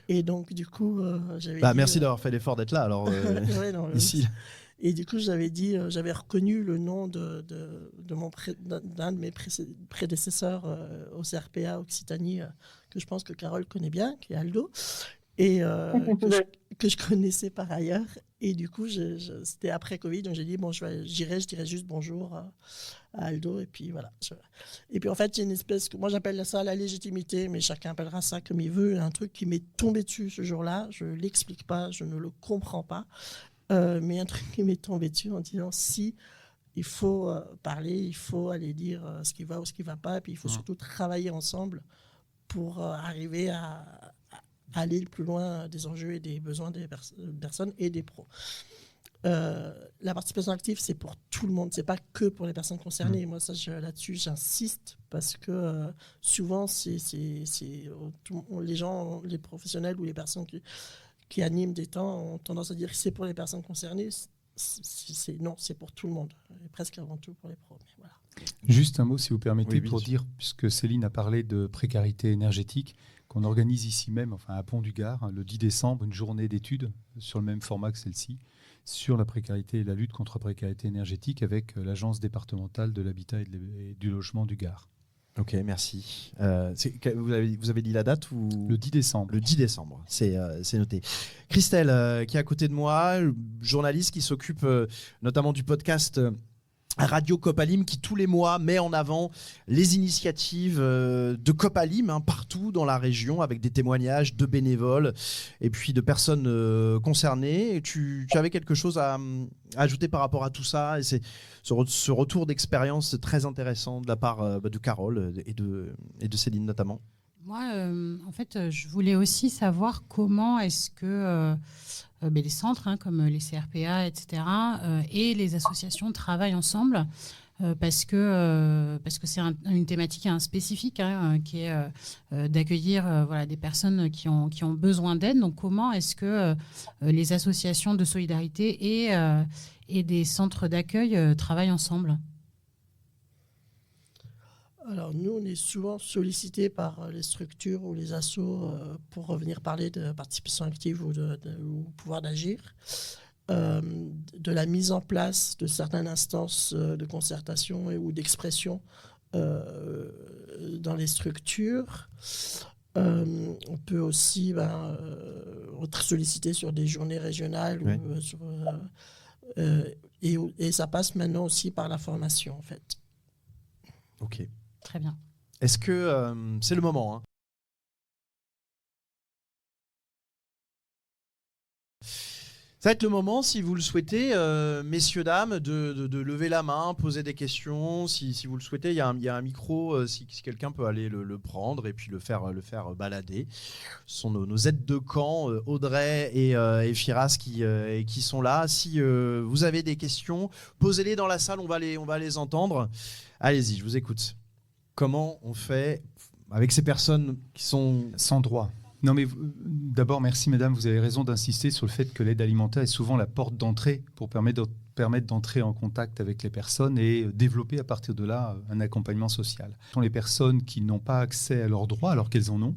Et donc, du coup, j'avais dit, Merci d'avoir fait l'effort d'être là. Alors, ouais, non, ici. Et du coup, j'avais dit, j'avais reconnu le nom d'un de mes prédécesseurs au CRPA Occitanie, que je pense que Carole connaît bien, qui est Aldo, et que je connaissais par ailleurs. Et du coup, c'était après Covid, donc j'ai dit, bon, j'irai, je dirais juste bonjour à Aldo, et puis voilà. Et puis en fait, j'ai une espèce, moi j'appelle ça la légitimité, mais chacun appellera ça comme il veut, un truc qui m'est tombé dessus ce jour-là, je ne l'explique pas, je ne le comprends pas. Mais un truc qui m'est tombé dessus en disant si il faut parler, il faut aller dire ce qui va ou ce qui ne va pas, et puis il faut surtout travailler ensemble pour arriver à aller le plus loin des enjeux et des besoins des personnes et des pros. La participation active, c'est pour tout le monde, c'est pas que pour les personnes concernées. Moi, là-dessus, j'insiste parce que souvent, les gens, les professionnels ou les personnes qui animent des temps ont tendance à dire que c'est pour les personnes concernées. Non, c'est pour tout le monde, et presque avant tout pour les pros. Mais voilà. Juste un mot, si vous permettez, Oui, pour dire, puisque Céline a parlé de précarité énergétique, qu'on organise ici même, enfin à Pont-du-Gard, le 10 décembre, une journée d'études sur le même format que celle-ci, sur la précarité et la lutte contre la précarité énergétique avec l'Agence départementale de l'habitat et du logement du Gard. Ok, merci. Vous avez dit la date ou... Le 10 décembre. Le 10 décembre, c'est noté. Christelle, qui est à côté de moi, journaliste qui s'occupe notamment du podcast Radio Copalim, qui tous les mois met en avant les initiatives de Copalim partout dans la région, avec des témoignages de bénévoles et puis de personnes concernées. Et tu avais quelque chose à ajouter par rapport à tout ça, et c'est ce retour d'expérience très intéressant de la part de Carole et de Céline notamment. Moi, en fait, je voulais aussi savoir comment est-ce que les centres, comme les CRPA, etc., et les associations travaillent ensemble, parce que c'est une thématique spécifique, qui est d'accueillir des personnes qui ont besoin d'aide. Donc, comment est-ce que les associations de solidarité et des centres d'accueil travaillent ensemble ? Alors nous, on est souvent sollicités par les structures ou les assos pour revenir parler de participation active ou pouvoir d'agir, de la mise en place de certaines instances de concertation ou d'expression dans les structures. On peut aussi être sollicité sur des journées régionales, oui. Et ça passe maintenant aussi par la formation, en fait. Ok. Très bien. Est-ce que c'est le moment Ça va être le moment, si vous le souhaitez, messieurs, dames, de lever la main, poser des questions. Si vous le souhaitez, il y a un micro, si quelqu'un peut aller le prendre et puis le faire balader. Ce sont nos aides de camp, Audrey et Firas qui sont là. Si vous avez des questions, posez-les dans la salle, on va les entendre. Allez-y, je vous écoute. Comment on fait avec ces personnes qui sont sans droit? Non, mais d'abord, merci mesdames, vous avez raison d'insister sur le fait que l'aide alimentaire est souvent la porte d'entrée pour permettre d'entrer en contact avec les personnes et développer à partir de là un accompagnement social. Ce sont les personnes qui n'ont pas accès à leurs droits alors qu'elles en ont.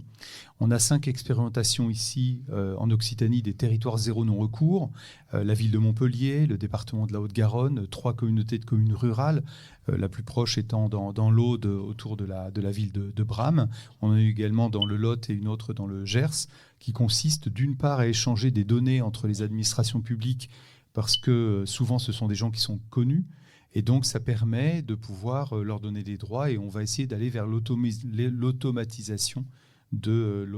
On a 5 expérimentations ici en Occitanie des territoires zéro non-recours, la ville de Montpellier, le département de la Haute-Garonne, 3 communautés de communes rurales, la plus proche étant dans l'Aude autour de la ville de Bram. On a eu également dans le Lot et une autre dans le Gers, qui consiste d'une part à échanger des données entre les administrations publiques parce que souvent ce sont des gens qui sont connus et donc ça permet de pouvoir leur donner des droits et on va essayer d'aller vers l'automatisation de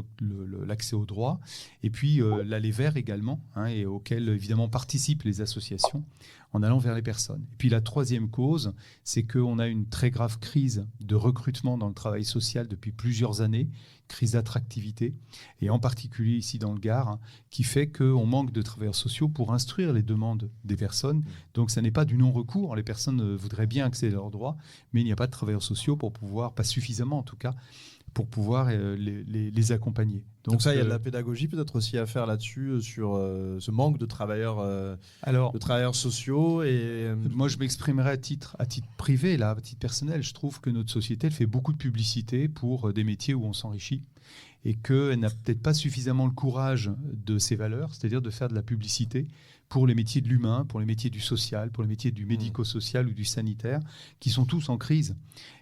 l'accès aux droits et puis l'aller vers également et auquel évidemment participent les associations en allant vers les personnes. Et puis la troisième cause, c'est qu'on a une très grave crise de recrutement dans le travail social depuis plusieurs années, crise d'attractivité, et en particulier ici dans le Gard, qui fait qu'on manque de travailleurs sociaux pour instruire les demandes des personnes. Donc ça n'est pas du non-recours, les personnes voudraient bien accéder à leurs droits, mais il n'y a pas de travailleurs sociaux pour pouvoir, pas suffisamment en tout cas, pour pouvoir les accompagner. Donc ça, il y a de la pédagogie peut-être aussi à faire là-dessus, sur ce manque de travailleurs sociaux. Et moi, je m'exprimerai à titre privé, là, à titre personnel. Je trouve que notre société, elle fait beaucoup de publicité pour des métiers où on s'enrichit et qu'elle n'a peut-être pas suffisamment le courage de ses valeurs, c'est-à-dire de faire de la publicité pour les métiers de l'humain, pour les métiers du social, pour les métiers du médico-social ou du sanitaire, qui sont tous en crise.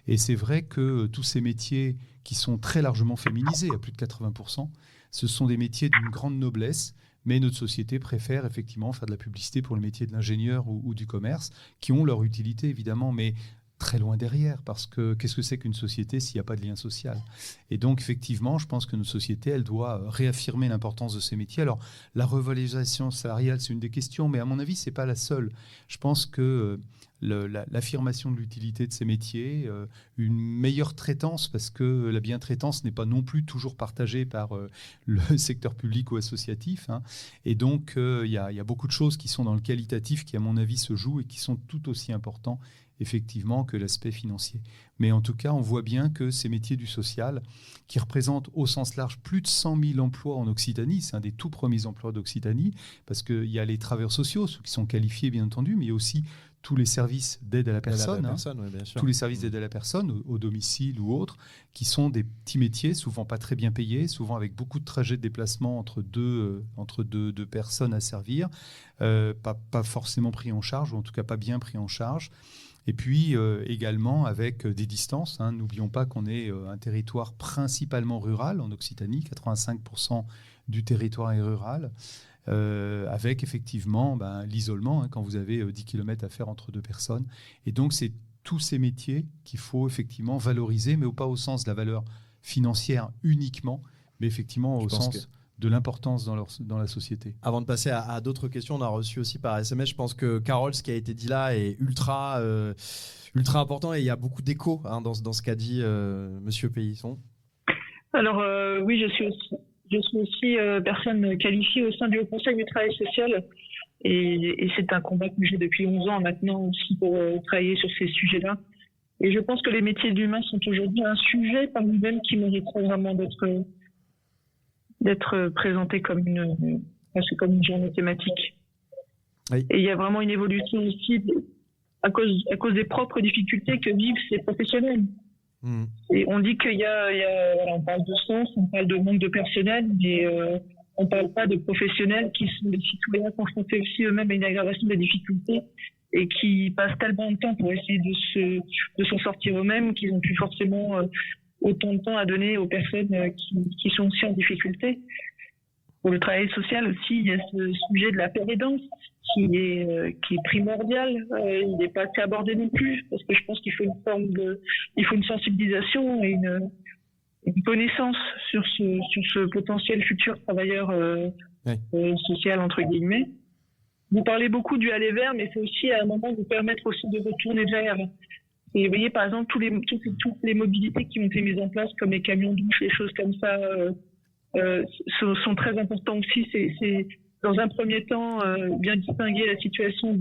Et c'est vrai que tous ces métiers qui sont très largement féminisés, à plus de 80%, ce sont des métiers d'une grande noblesse, mais notre société préfère effectivement faire de la publicité pour les métiers de l'ingénieur ou du commerce, qui ont leur utilité évidemment, mais très loin derrière, parce que qu'est-ce que c'est qu'une société s'il n'y a pas de lien social? Et donc, effectivement, je pense que notre société, elle doit réaffirmer l'importance de ces métiers. Alors, la revalorisation salariale, c'est une des questions, mais à mon avis, ce n'est pas la seule. Je pense que l'affirmation de l'utilité de ces métiers, une meilleure traitance, parce que la bientraitance n'est pas non plus toujours partagée par le secteur public ou associatif. Hein. Et donc, il y a beaucoup de choses qui sont dans le qualitatif qui, à mon avis, se jouent et qui sont tout aussi importants effectivement que l'aspect financier. Mais en tout cas, on voit bien que ces métiers du social, qui représentent au sens large plus de 100 000 emplois en Occitanie, c'est un des tout premiers emplois d'Occitanie, parce qu'il y a les travailleurs sociaux, ceux qui sont qualifiés bien entendu, mais il y a aussi tous les services d'aide à la personne, oui, bien sûr. Tous les services d'aide à la personne, au domicile ou autres, qui sont des petits métiers, souvent pas très bien payés, souvent avec beaucoup de trajets de déplacement entre deux personnes à servir, pas forcément pris en charge, ou en tout cas pas bien pris en charge. Et puis également avec des distances. Hein. N'oublions pas qu'on est un territoire principalement rural en Occitanie, 85% du territoire est rural, avec effectivement l'isolement, hein, quand vous avez 10 km à faire entre deux personnes. Et donc c'est tous ces métiers qu'il faut effectivement valoriser, mais pas au sens de la valeur financière uniquement, mais effectivement au sens de l'importance dans la société. Avant de passer à d'autres questions, on a reçu aussi par SMS, je pense que Carole, ce qui a été dit là est ultra important et il y a beaucoup d'écho dans ce qu'a dit Monsieur Pélisson. Alors oui, je suis aussi personne qualifiée au sein du Haut Conseil du travail social et c'est un combat que j'ai depuis 11 ans maintenant aussi pour travailler sur ces sujets-là. Et je pense que les métiers d'humain sont aujourd'hui un sujet par lui-même qui mériterait vraiment d'être présenté comme une journée thématique. Oui. Et il y a vraiment une évolution aussi à cause des propres difficultés que vivent ces professionnels. Et on dit on parle de sens, on parle de manque de personnel, mais on parle pas de professionnels qui sont des citoyens confrontés aussi eux-mêmes à une aggravation des difficultés et qui passent tellement de temps pour essayer de s'en sortir eux-mêmes qu'ils n'ont plus forcément autant de temps à donner aux personnes qui sont aussi en difficulté. Pour le travail social aussi, il y a ce sujet de la pérédance qui est primordial. Il n'est pas assez abordé non plus parce que je pense qu'il faut une sensibilisation et une connaissance sur ce potentiel futur travailleur social entre guillemets. Vous parlez beaucoup du aller vers, mais c'est aussi à un moment vous permettre aussi de retourner vers. Et vous voyez, par exemple, toutes les mobilités qui ont été mises en place, comme les camions douches, les choses comme ça, sont très importants aussi. C'est dans un premier temps, bien distinguer la situation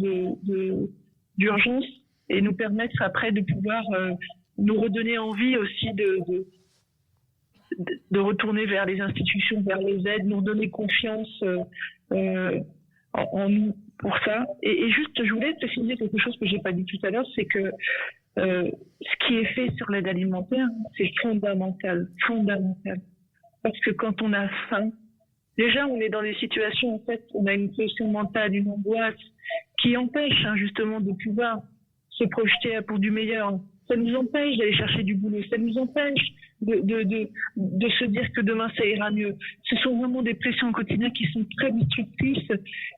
d'urgence et nous permettre après de pouvoir nous redonner envie aussi de retourner vers les institutions, vers les aides, nous redonner confiance en nous pour ça. Et juste, je voulais préciser quelque chose que j'ai pas dit tout à l'heure, c'est que ce qui est fait sur l'aide alimentaire, c'est fondamental. Parce que quand on a faim, déjà on est dans des situations, en fait, on a une pression mentale, une angoisse qui empêche justement de pouvoir se projeter pour du meilleur. Ça nous empêche d'aller chercher du boulot, ça nous empêche de se dire que demain ça ira mieux. Ce sont vraiment des pressions au quotidien qui sont très destructrices.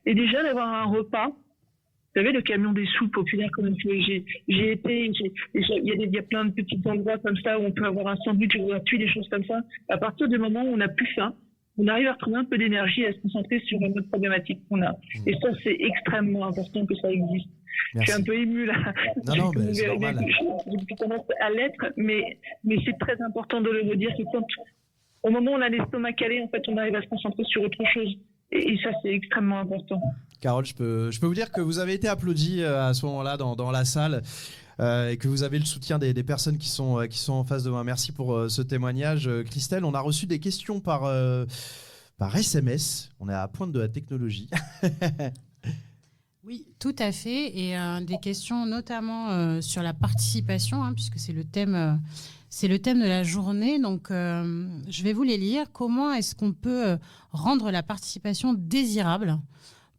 Et déjà d'avoir un repas, vous savez, le camion des soupes populaires, comme j'ai été, il y a plein de petits endroits comme ça où on peut avoir un sandwich gratuit, des choses comme ça. À partir du moment où on n'a plus faim, on arrive à retrouver un peu d'énergie et à se concentrer sur une autre problématique qu'on a. Et ça, c'est extrêmement important que ça existe. Merci. Je suis un peu émue là. Non, mais c'est normal. J'ai tendance à l'être, mais c'est très important de le redire que au moment où on a l'estomac calé, en fait, on arrive à se concentrer sur autre chose. Et ça, c'est extrêmement important. Carole, je peux vous dire que vous avez été applaudie à ce moment-là dans la salle. et que vous avez le soutien des personnes qui sont en face de moi. Merci pour ce témoignage, Christelle. On a reçu des questions par SMS. On est à la pointe de la technologie. Oui, tout à fait. Et des questions notamment sur la participation, puisque c'est le thème de la journée. Donc, je vais vous les lire. Comment est-ce qu'on peut rendre la participation désirable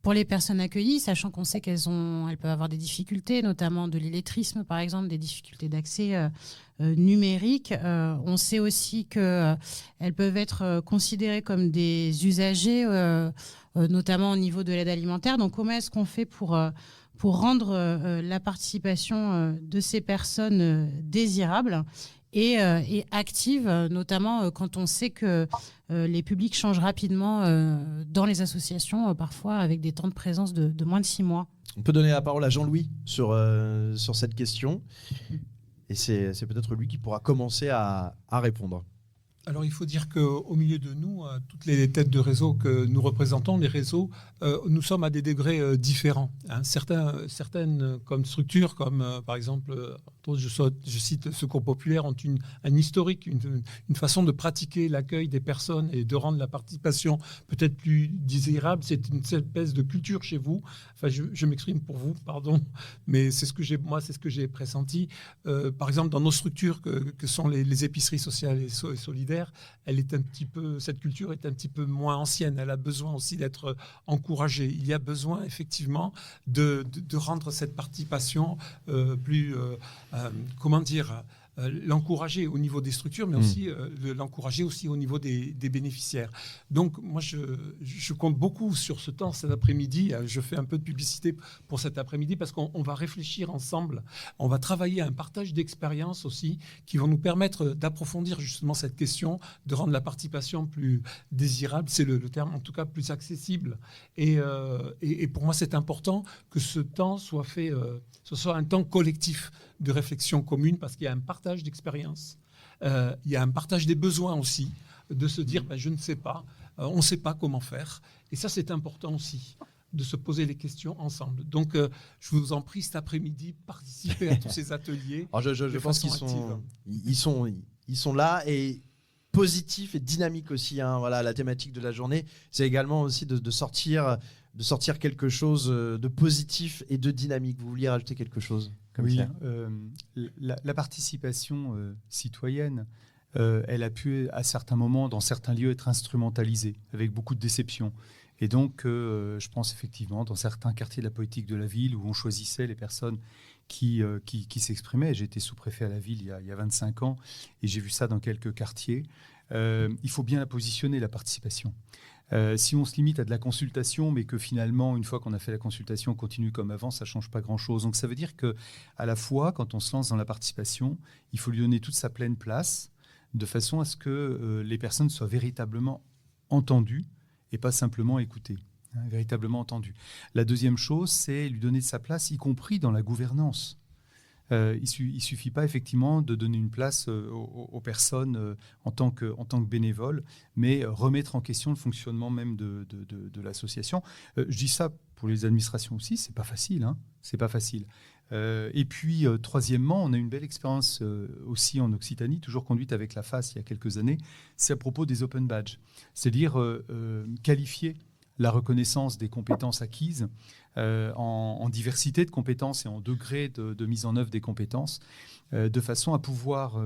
pour les personnes accueillies, sachant qu'on sait qu'elles peuvent avoir des difficultés, notamment de l'illettrisme, par exemple, des difficultés d'accès numérique. On sait aussi qu'elles peuvent être considérées comme des usagers, notamment au niveau de l'aide alimentaire. Donc, comment est-ce qu'on fait pour rendre la participation de ces personnes désirable et active, notamment quand on sait que les publics changent rapidement dans les associations, parfois avec des temps de présence de moins de 6 mois. On peut donner la parole à Jean-Louis sur cette question. Et c'est peut-être lui qui pourra commencer à répondre. Alors, il faut dire qu'au milieu de nous, toutes les têtes de réseau que nous représentons, les réseaux, nous sommes à des degrés différents. Certaines comme structures, comme par exemple, je cite Secours Populaire, ont un historique, une façon de pratiquer l'accueil des personnes et de rendre la participation peut-être plus désirable. C'est une espèce de culture chez vous. Enfin, je m'exprime pour vous, pardon, mais c'est ce que j'ai pressenti. Par exemple, dans nos structures que sont les épiceries sociales et solidaires, cette culture est un petit peu moins ancienne. Elle a besoin aussi d'être encouragée. Il y a besoin effectivement de rendre cette participation plus, l'encourager au niveau des structures, mais aussi l'encourager aussi au niveau des bénéficiaires. Donc moi, je compte beaucoup sur ce temps cet après-midi. Je fais un peu de publicité pour cet après-midi parce qu'on va réfléchir ensemble. On va travailler à un partage d'expériences aussi qui vont nous permettre d'approfondir justement cette question, de rendre la participation plus désirable, c'est le terme en tout cas plus accessible. Et pour moi, c'est important que ce temps soit fait, ce soit un temps collectif de réflexion commune parce qu'il y a un partage d'expérience, il y a un partage des besoins aussi, de se dire je ne sais pas, on ne sait pas comment faire. Et ça, c'est important aussi, de se poser les questions ensemble. Donc, je vous en prie, cet après-midi, participez à tous ces ateliers. Alors, je pense qu'ils sont là et positifs et dynamiques aussi. Voilà, la thématique de la journée, c'est également aussi de sortir quelque chose de positif et de dynamique. Vous vouliez rajouter quelque chose ? Oui, la participation citoyenne, elle a pu, à certains moments, dans certains lieux, être instrumentalisée, avec beaucoup de déception. Et donc, je pense effectivement, dans certains quartiers de la politique de la ville, où on choisissait les personnes qui s'exprimaient. J'ai été sous-préfet à la ville il y a 25 ans, et j'ai vu ça dans quelques quartiers. Il faut bien la positionner, la participation. Si on se limite à de la consultation, mais que finalement, une fois qu'on a fait la consultation, on continue comme avant, ça ne change pas grand-chose. Donc ça veut dire qu'à la fois, quand on se lance dans la participation, il faut lui donner toute sa pleine place, de façon à ce que les personnes soient véritablement entendues et pas simplement écoutées, véritablement entendues. La deuxième chose, c'est lui donner de sa place, y compris dans la gouvernance. Il ne suffit pas effectivement de donner une place aux personnes en tant que bénévoles, mais remettre en question le fonctionnement même de l'association. Je dis ça pour les administrations aussi, c'est pas facile. C'est pas facile. Et puis, troisièmement, on a une belle expérience aussi en Occitanie, toujours conduite avec la FAS il y a quelques années, c'est à propos des open badges, c'est-à-dire qualifier la reconnaissance des compétences acquises en diversité de compétences et en degré de mise en œuvre des compétences, de façon à pouvoir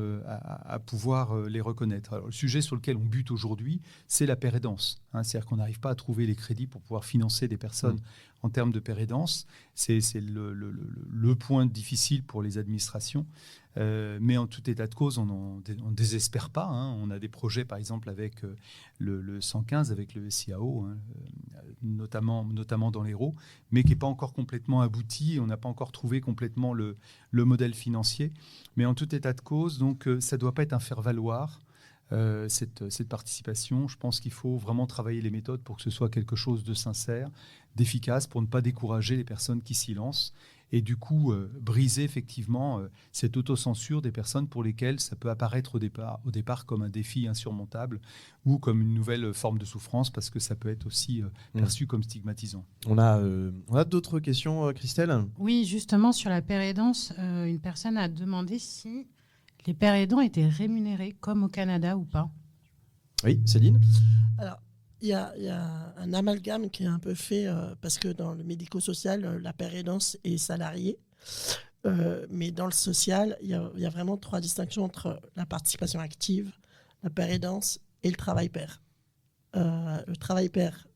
les reconnaître. Alors, le sujet sur lequel on bute aujourd'hui, c'est la pérédance. C'est-à-dire qu'on n'arrive pas à trouver les crédits pour pouvoir financer des personnes en termes de pérédance. C'est le point difficile pour les administrations. Mais en tout état de cause, on ne désespère pas. On a des projets, par exemple, avec le 115, avec le SIAO, notamment dans l'Hérault, mais qui n'est pas encore complètement abouti. On n'a pas encore trouvé complètement le modèle financier. Mais en tout état de cause, donc, ça ne doit pas être un faire-valoir. cette participation. Je pense qu'il faut vraiment travailler les méthodes pour que ce soit quelque chose de sincère, d'efficace, pour ne pas décourager les personnes qui s'y lancent et du coup briser effectivement cette autocensure des personnes pour lesquelles ça peut apparaître au départ comme un défi insurmontable ou comme une nouvelle forme de souffrance parce que ça peut être aussi perçu comme stigmatisant. On a d'autres questions, Christelle ? Oui, justement, sur la père aidance, une personne a demandé si les pères aidants étaient rémunérés comme au Canada ou pas. Oui, Céline ? Alors, il y a un amalgame qui est un peu fait parce que dans le médico-social, la père aidance est salariée. Mais dans le social, il y a vraiment 3 distinctions entre la participation active, la père aidance et le travail pair. Le travail pair,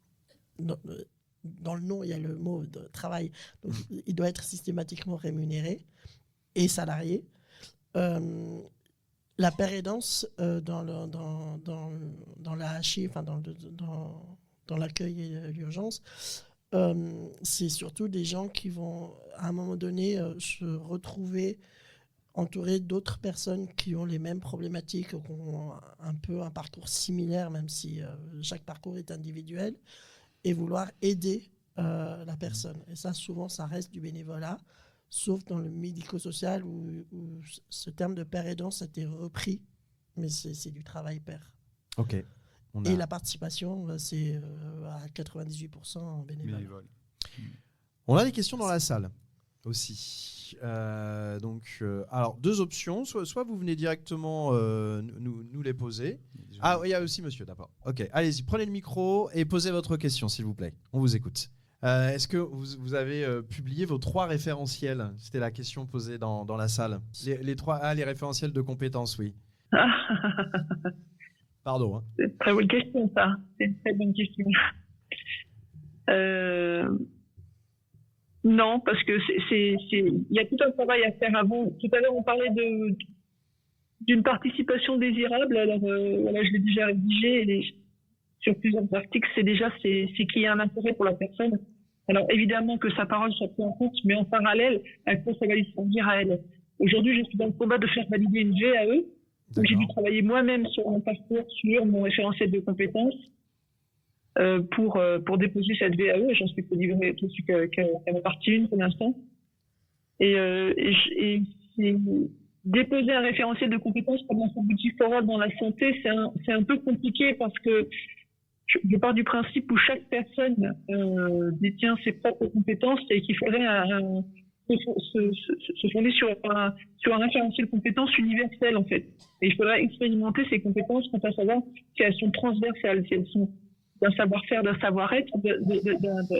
dans le nom, il y a le mot de travail. Donc, il doit être systématiquement rémunéré et salarié. La père aidance dans l'AHI, enfin dans l'accueil et l'urgence, c'est surtout des gens qui vont à un moment donné se retrouver entourés d'autres personnes qui ont les mêmes problématiques, qui ont un peu un parcours similaire, même si chaque parcours est individuel, et vouloir aider la personne. Et ça, souvent, ça reste du bénévolat. Sauf dans le médico-social où ce terme de père aidant a été repris, mais c'est du travail pair. Ok. Et la participation, c'est à 98% bénévole. On a des questions dans la salle aussi. Alors, 2 options. Soit vous venez directement nous les poser. Ah, il y a aussi monsieur, d'accord. Ok, allez-y, prenez le micro et posez votre question, s'il vous plaît. On vous écoute. Est-ce que vous avez publié vos 3 référentiels ? C'était la question posée dans la salle. Les référentiels de compétences, oui. Pardon. C'est une très bonne question, ça. C'est une très bonne question. Non, parce que il y a tout un travail à faire avant. Tout à l'heure, on parlait d'une participation désirable. Alors, voilà, je l'ai déjà rédigé sur plusieurs articles. C'est qu'il y a un intérêt pour la personne. Alors, évidemment que sa parole soit prise en compte, mais en parallèle, à quoi ça va lui servir à elle. Aujourd'hui, je suis dans le combat de faire valider une VAE. Donc, j'ai dû travailler moi-même sur mon parcours, sur mon référentiel de compétences pour déposer cette VAE. J'en suis qu'à ma partie 1 pour l'instant. Et déposer un référentiel de compétences comme un multiforal dans la santé, c'est un peu compliqué parce que je pars du principe où chaque personne détient ses propres compétences et qu'il faudrait se fonder sur un référentiel de compétences universel, en fait. Et il faudrait expérimenter ces compétences pour savoir si elles sont transversales, si elles sont d'un savoir-faire, d'un savoir-être,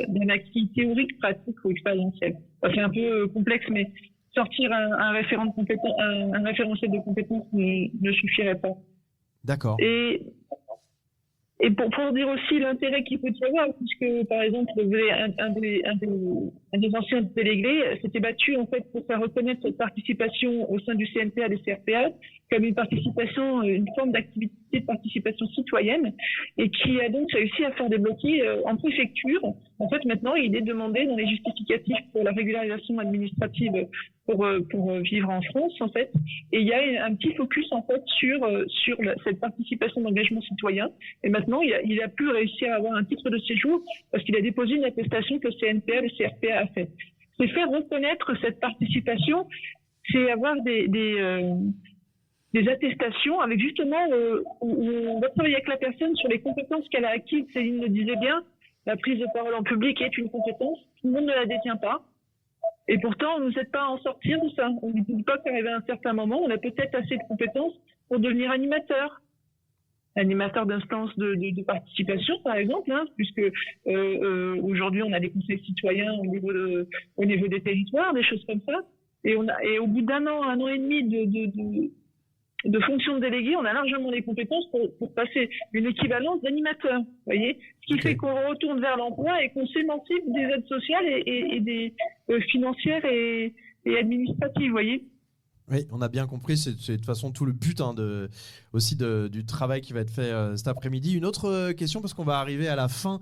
d'une activité théorique, pratique ou expérientielle. C'est un peu complexe, mais sortir un référentiel de compétences ne suffirait pas. D'accord. Et pour dire aussi l'intérêt qu'il peut y avoir, puisque par exemple un des anciens délégués s'était battu en fait pour faire reconnaître cette participation au sein du CNPA et des CRPA comme une forme d'activité de participation citoyenne, et qui a donc réussi à faire débloquer en préfecture. En fait, maintenant, il est demandé dans les justificatifs pour la régularisation administrative pour vivre en France, en fait. Et il y a un petit focus, en fait, sur cette participation d'engagement citoyen. Et maintenant, il a pu réussir à avoir un titre de séjour parce qu'il a déposé une attestation que le CNPA et le CRPA a fait. C'est faire reconnaître cette participation, c'est avoir des attestations avec justement où on va travailler avec la personne sur les compétences qu'elle a acquises. Céline le disait bien, la prise de parole en public est une compétence, tout le monde ne la détient pas. Et pourtant, on ne nous aide pas à en sortir de ça. On ne dit pas qu'arrivé à un certain moment, on a peut-être assez de compétences pour devenir animateur d'instances de participation, par exemple, puisque aujourd'hui, on a des conseils citoyens au niveau des territoires, des choses comme ça. Et au bout un an et demi de fonction de délégué, on a largement les compétences pour passer une équivalence d'animateur, vous voyez, ce qui fait qu'on retourne vers l'emploi et qu'on s'émancipe des aides sociales et des financières et administratives, vous voyez. Oui, on a bien compris, c'est de toute façon tout le but du travail qui va être fait cet après-midi. Une autre question, parce qu'on va arriver à la fin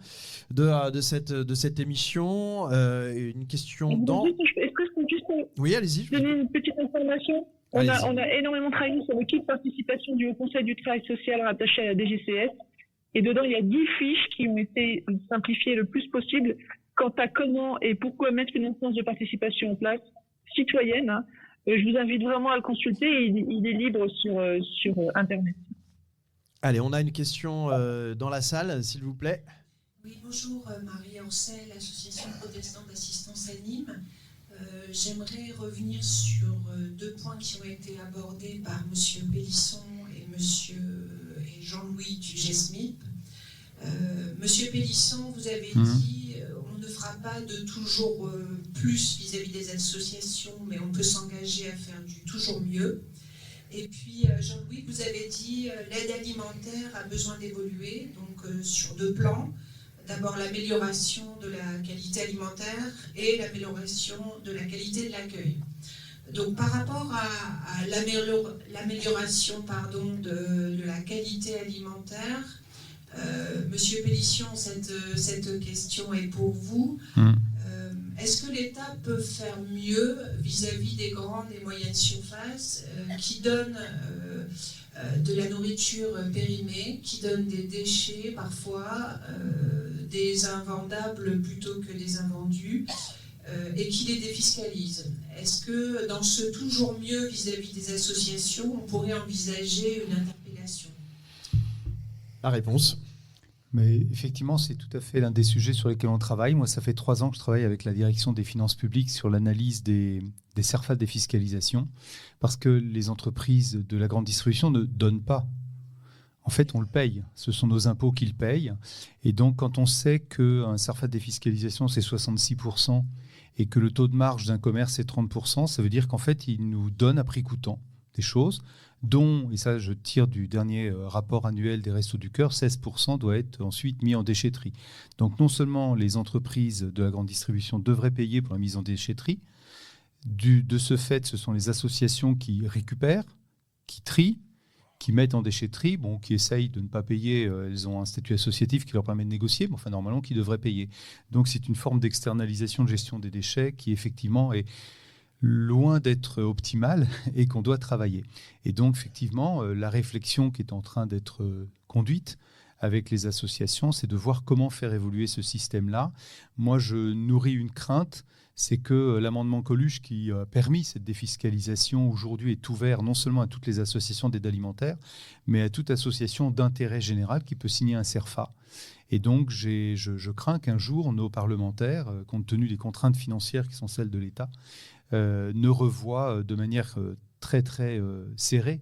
de cette émission. Une question Est-ce que je peux juste oui, allez-y. donner une petite information ? On a énormément travaillé sur le kit de participation du Haut Conseil du travail social rattaché à la DGCS. Et dedans, il y a 10 fiches qui ont été simplifiées le plus possible quant à comment et pourquoi mettre une instance de participation en place citoyenne. Je vous invite vraiment à le consulter. Il est libre sur Internet. Allez, on a une question dans la salle, s'il vous plaît. Oui, bonjour, Marie Ancel, Association protestante d'assistance à Nîmes. J'aimerais revenir sur 2 points qui ont été abordés par M. Pélisson et Jean-Louis du GESMIP. Monsieur Pélisson, vous avez dit on ne fera pas de toujours plus vis-à-vis des associations, mais on peut s'engager à faire du toujours mieux. Et puis Jean-Louis, vous avez dit l'aide alimentaire a besoin d'évoluer, donc sur 2 plans. D'abord l'amélioration de la qualité alimentaire et l'amélioration de la qualité de l'accueil. Donc par rapport à l'amélioration de la qualité alimentaire, Monsieur Pélisson, cette question est pour vous. Est-ce que l'État peut faire mieux vis-à-vis des grandes et moyennes surfaces qui donnent de la nourriture périmée, qui donnent des déchets parfois, des invendables plutôt que des invendus, et qui les défiscalisent? Est-ce que dans ce toujours mieux vis-à-vis des associations, on pourrait envisager une interpellation? La réponse. Mais effectivement, c'est tout à fait l'un des sujets sur lesquels on travaille. Moi, ça fait 3 ans que je travaille avec la direction des finances publiques sur l'analyse des CERFA de défiscalisation, parce que les entreprises de la grande distribution ne donnent pas. En fait, on le paye. Ce sont nos impôts qui le payent. Et donc, quand on sait qu'un CERFA de défiscalisation, c'est 66% et que le taux de marge d'un commerce est 30%, ça veut dire qu'en fait, ils nous donnent à prix coûtant des choses dont, et ça je tire du dernier rapport annuel des Restos du Cœur, 16% doit être ensuite mis en déchetterie. Donc non seulement les entreprises de la grande distribution devraient payer pour la mise en déchetterie, de ce fait ce sont les associations qui récupèrent, qui trient, qui mettent en déchetterie, qui essayent de ne pas payer, elles ont un statut associatif qui leur permet de négocier, mais enfin normalement qui devraient payer. Donc c'est une forme d'externalisation de gestion des déchets qui effectivement est loin d'être optimale et qu'on doit travailler. Et donc, effectivement, la réflexion qui est en train d'être conduite avec les associations, c'est de voir comment faire évoluer ce système-là. Moi, je nourris une crainte, c'est que l'amendement Coluche qui a permis cette défiscalisation aujourd'hui est ouvert non seulement à toutes les associations d'aide alimentaire, mais à toute association d'intérêt général qui peut signer un CERFA. Et donc, je crains qu'un jour, nos parlementaires, compte tenu des contraintes financières qui sont celles de l'État, ne revoient de manière très très serrée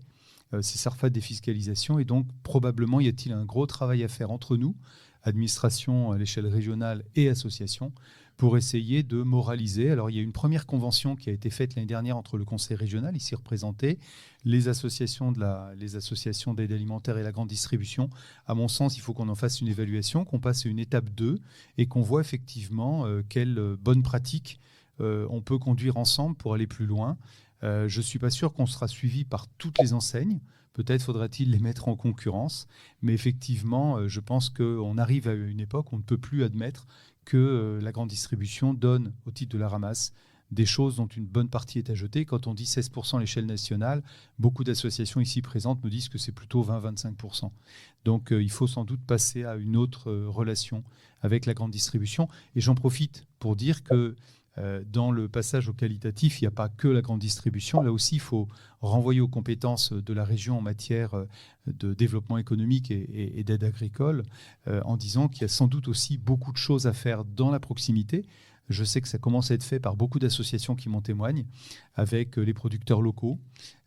ces CERFA de défiscalisation. Et donc, probablement, y a-t-il un gros travail à faire entre nous, administration à l'échelle régionale et associations, pour essayer de moraliser. Alors, il y a une première convention qui a été faite l'année dernière entre le Conseil régional, ici représenté, les associations d'aide alimentaire et la grande distribution. À mon sens, il faut qu'on en fasse une évaluation, qu'on passe à une étape 2 et qu'on voit effectivement quelles bonnes pratiques on peut conduire ensemble pour aller plus loin. Je ne suis pas sûr qu'on sera suivi par toutes les enseignes. Peut-être faudra-t-il les mettre en concurrence. Mais effectivement, je pense qu'on arrive à une époque où on ne peut plus admettre que la grande distribution donne, au titre de la ramasse, des choses dont une bonne partie est à jeter. Quand on dit 16% à l'échelle nationale, beaucoup d'associations ici présentes me disent que c'est plutôt 20-25%. Donc il faut sans doute passer à une autre relation avec la grande distribution. Et j'en profite pour dire que dans le passage au qualitatif, il n'y a pas que la grande distribution. Là aussi, il faut renvoyer aux compétences de la région en matière de développement économique et d'aide agricole, en disant qu'il y a sans doute aussi beaucoup de choses à faire dans la proximité. Je sais que ça commence à être fait par beaucoup d'associations qui m'en témoignent, avec les producteurs locaux,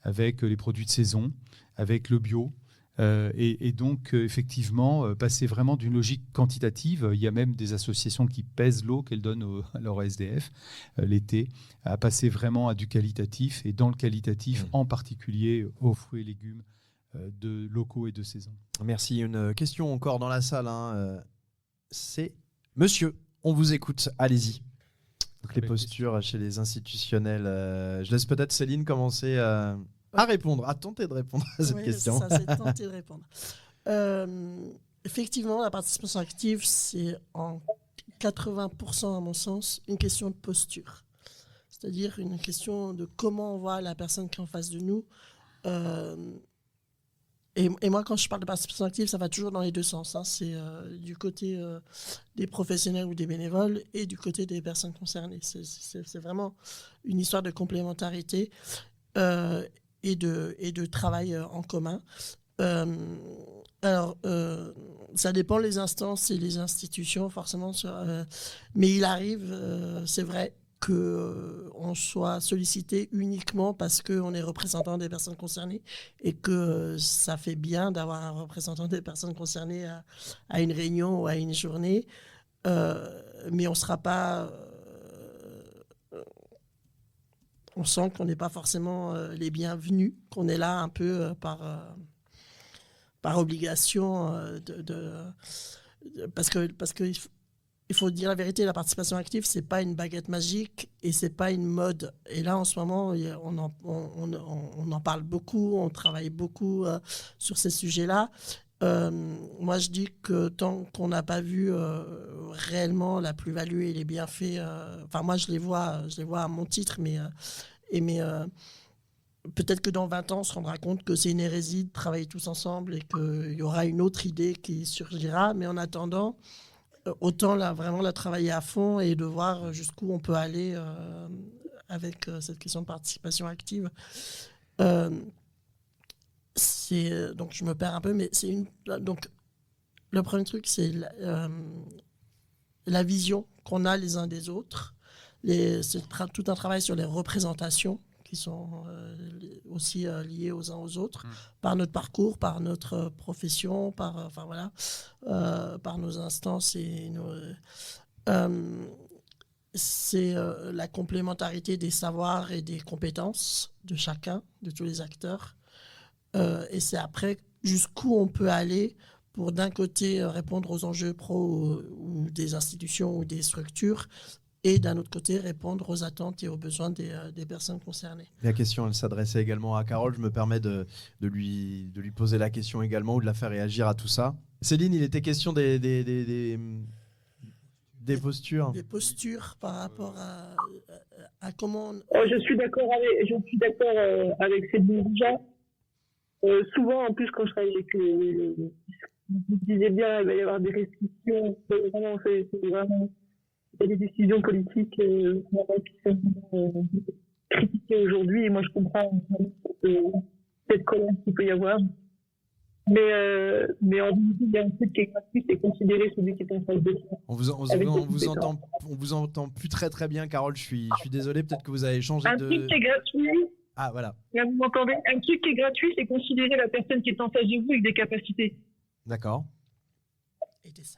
avec les produits de saison, avec le bio. Et donc, effectivement, passer vraiment d'une logique quantitative, il y a même des associations qui pèsent l'eau qu'elles donnent à leur SDF l'été, à passer vraiment à du qualitatif, et dans le qualitatif, en particulier aux fruits et légumes de locaux et de saison. Merci. Une question encore dans la salle. C'est monsieur, on vous écoute, allez-y. Donc les postures chez les institutionnels. Je laisse peut-être Céline commencer à répondre, à tenter de répondre à cette question. Ça, c'est tenter de répondre. Effectivement, la participation active, c'est en 80%, à mon sens, une question de posture. c'est-à-dire une question de comment on voit la personne qui est en face de nous. Et moi, quand je parle de participation active, ça va toujours dans les deux sens. Hein. C'est du côté des professionnels ou des bénévoles et du côté des personnes concernées. C'est vraiment une histoire de complémentarité et de travail en commun. Alors, ça dépend les instances et les institutions, forcément. Mais il arrive, c'est vrai, qu'on soit sollicité uniquement parce qu'on est représentant des personnes concernées et que ça fait bien d'avoir un représentant des personnes concernées à une réunion ou à une journée. Mais on ne sera pas... on sent qu'on n'est pas forcément les bienvenus, qu'on est là un peu par obligation parce que il faut dire la vérité, la participation active, c'est pas une baguette magique et c'est pas une mode. Et là, en ce moment, on en parle beaucoup, on travaille beaucoup sur ces sujets-là. Moi, je dis que tant qu'on n'a pas vu réellement la plus-value et les bienfaits, moi, je les vois à mon titre, mais peut-être que dans 20 ans, on se rendra compte que c'est une hérésie de travailler tous ensemble et qu'il y aura une autre idée qui surgira. Mais en attendant, autant vraiment la travailler à fond et de voir jusqu'où on peut aller avec cette question de participation active. Donc je me perds un peu, mais donc le premier truc, c'est la vision qu'on a les uns des autres. C'est tout un travail sur les représentations qui sont aussi liées aux uns aux autres, par notre parcours, par notre profession, par nos instances et c'est la complémentarité des savoirs et des compétences de chacun, de tous les acteurs. Et c'est après jusqu'où on peut aller pour d'un côté répondre aux enjeux pro ou des institutions ou des structures, et d'un autre côté, répondre aux attentes et aux besoins des personnes concernées. La question, elle s'adressait également à Carole. Je me permets de lui poser la question également ou de la faire réagir à tout ça. Céline, il était question des postures. Des postures par rapport à comment... Je suis d'accord avec Céline déjà. Souvent, en plus, quand je travaille avec vous disiez bien, il va y avoir des restrictions. C'est vraiment... Il y a des décisions politiques qui sont critiquées aujourd'hui, et moi je comprends cette colère qu'il peut y avoir. Mais en vérité, il y a un truc qui est gratuit, c'est considérer celui qui est en face de soi. On vous entend plus très bien, Carole. Je suis désolé, peut-être que vous avez changé Un truc qui est gratuit. Ah voilà. Là, vous m'entendez ? Un truc qui est gratuit, c'est considérer la personne qui est en face de vous avec des capacités. D'accord.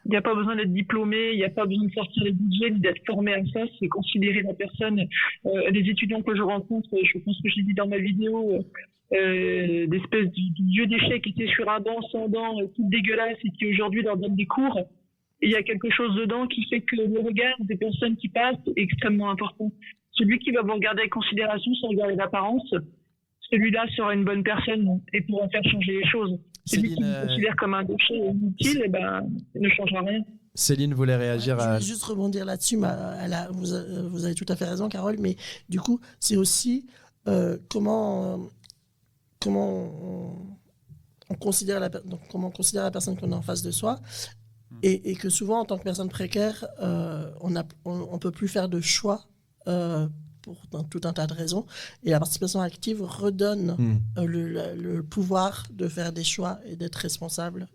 Il n'y a pas besoin d'être diplômé, il n'y a pas besoin de sortir les budgets, ni d'être formé à ça, c'est considérer la personne. Les étudiants que je rencontre, je pense que je l'ai dit dans ma vidéo, d'espèces de vieux déchets qui étaient sur un banc, sans dents, tout dégueulasse, et qui aujourd'hui leur donnent des cours. Et il y a quelque chose dedans qui fait que le regard des personnes qui passent est extrêmement important. Celui qui va vous regarder avec considération sans regarder l'apparence, celui-là sera une bonne personne et pourra faire changer les choses. Celui qui vous considère comme un déchet inutile, ne changera rien. Céline voulait réagir Je voulais juste rebondir là-dessus. Vous avez tout à fait raison, Carole, mais du coup, c'est aussi comment on considère comment on considère la personne qu'on a en face de soi, et que souvent, en tant que personne précaire, on peut plus faire de choix pour tout un tas de raisons. Et la participation active redonne le pouvoir de faire des choix et d'être responsable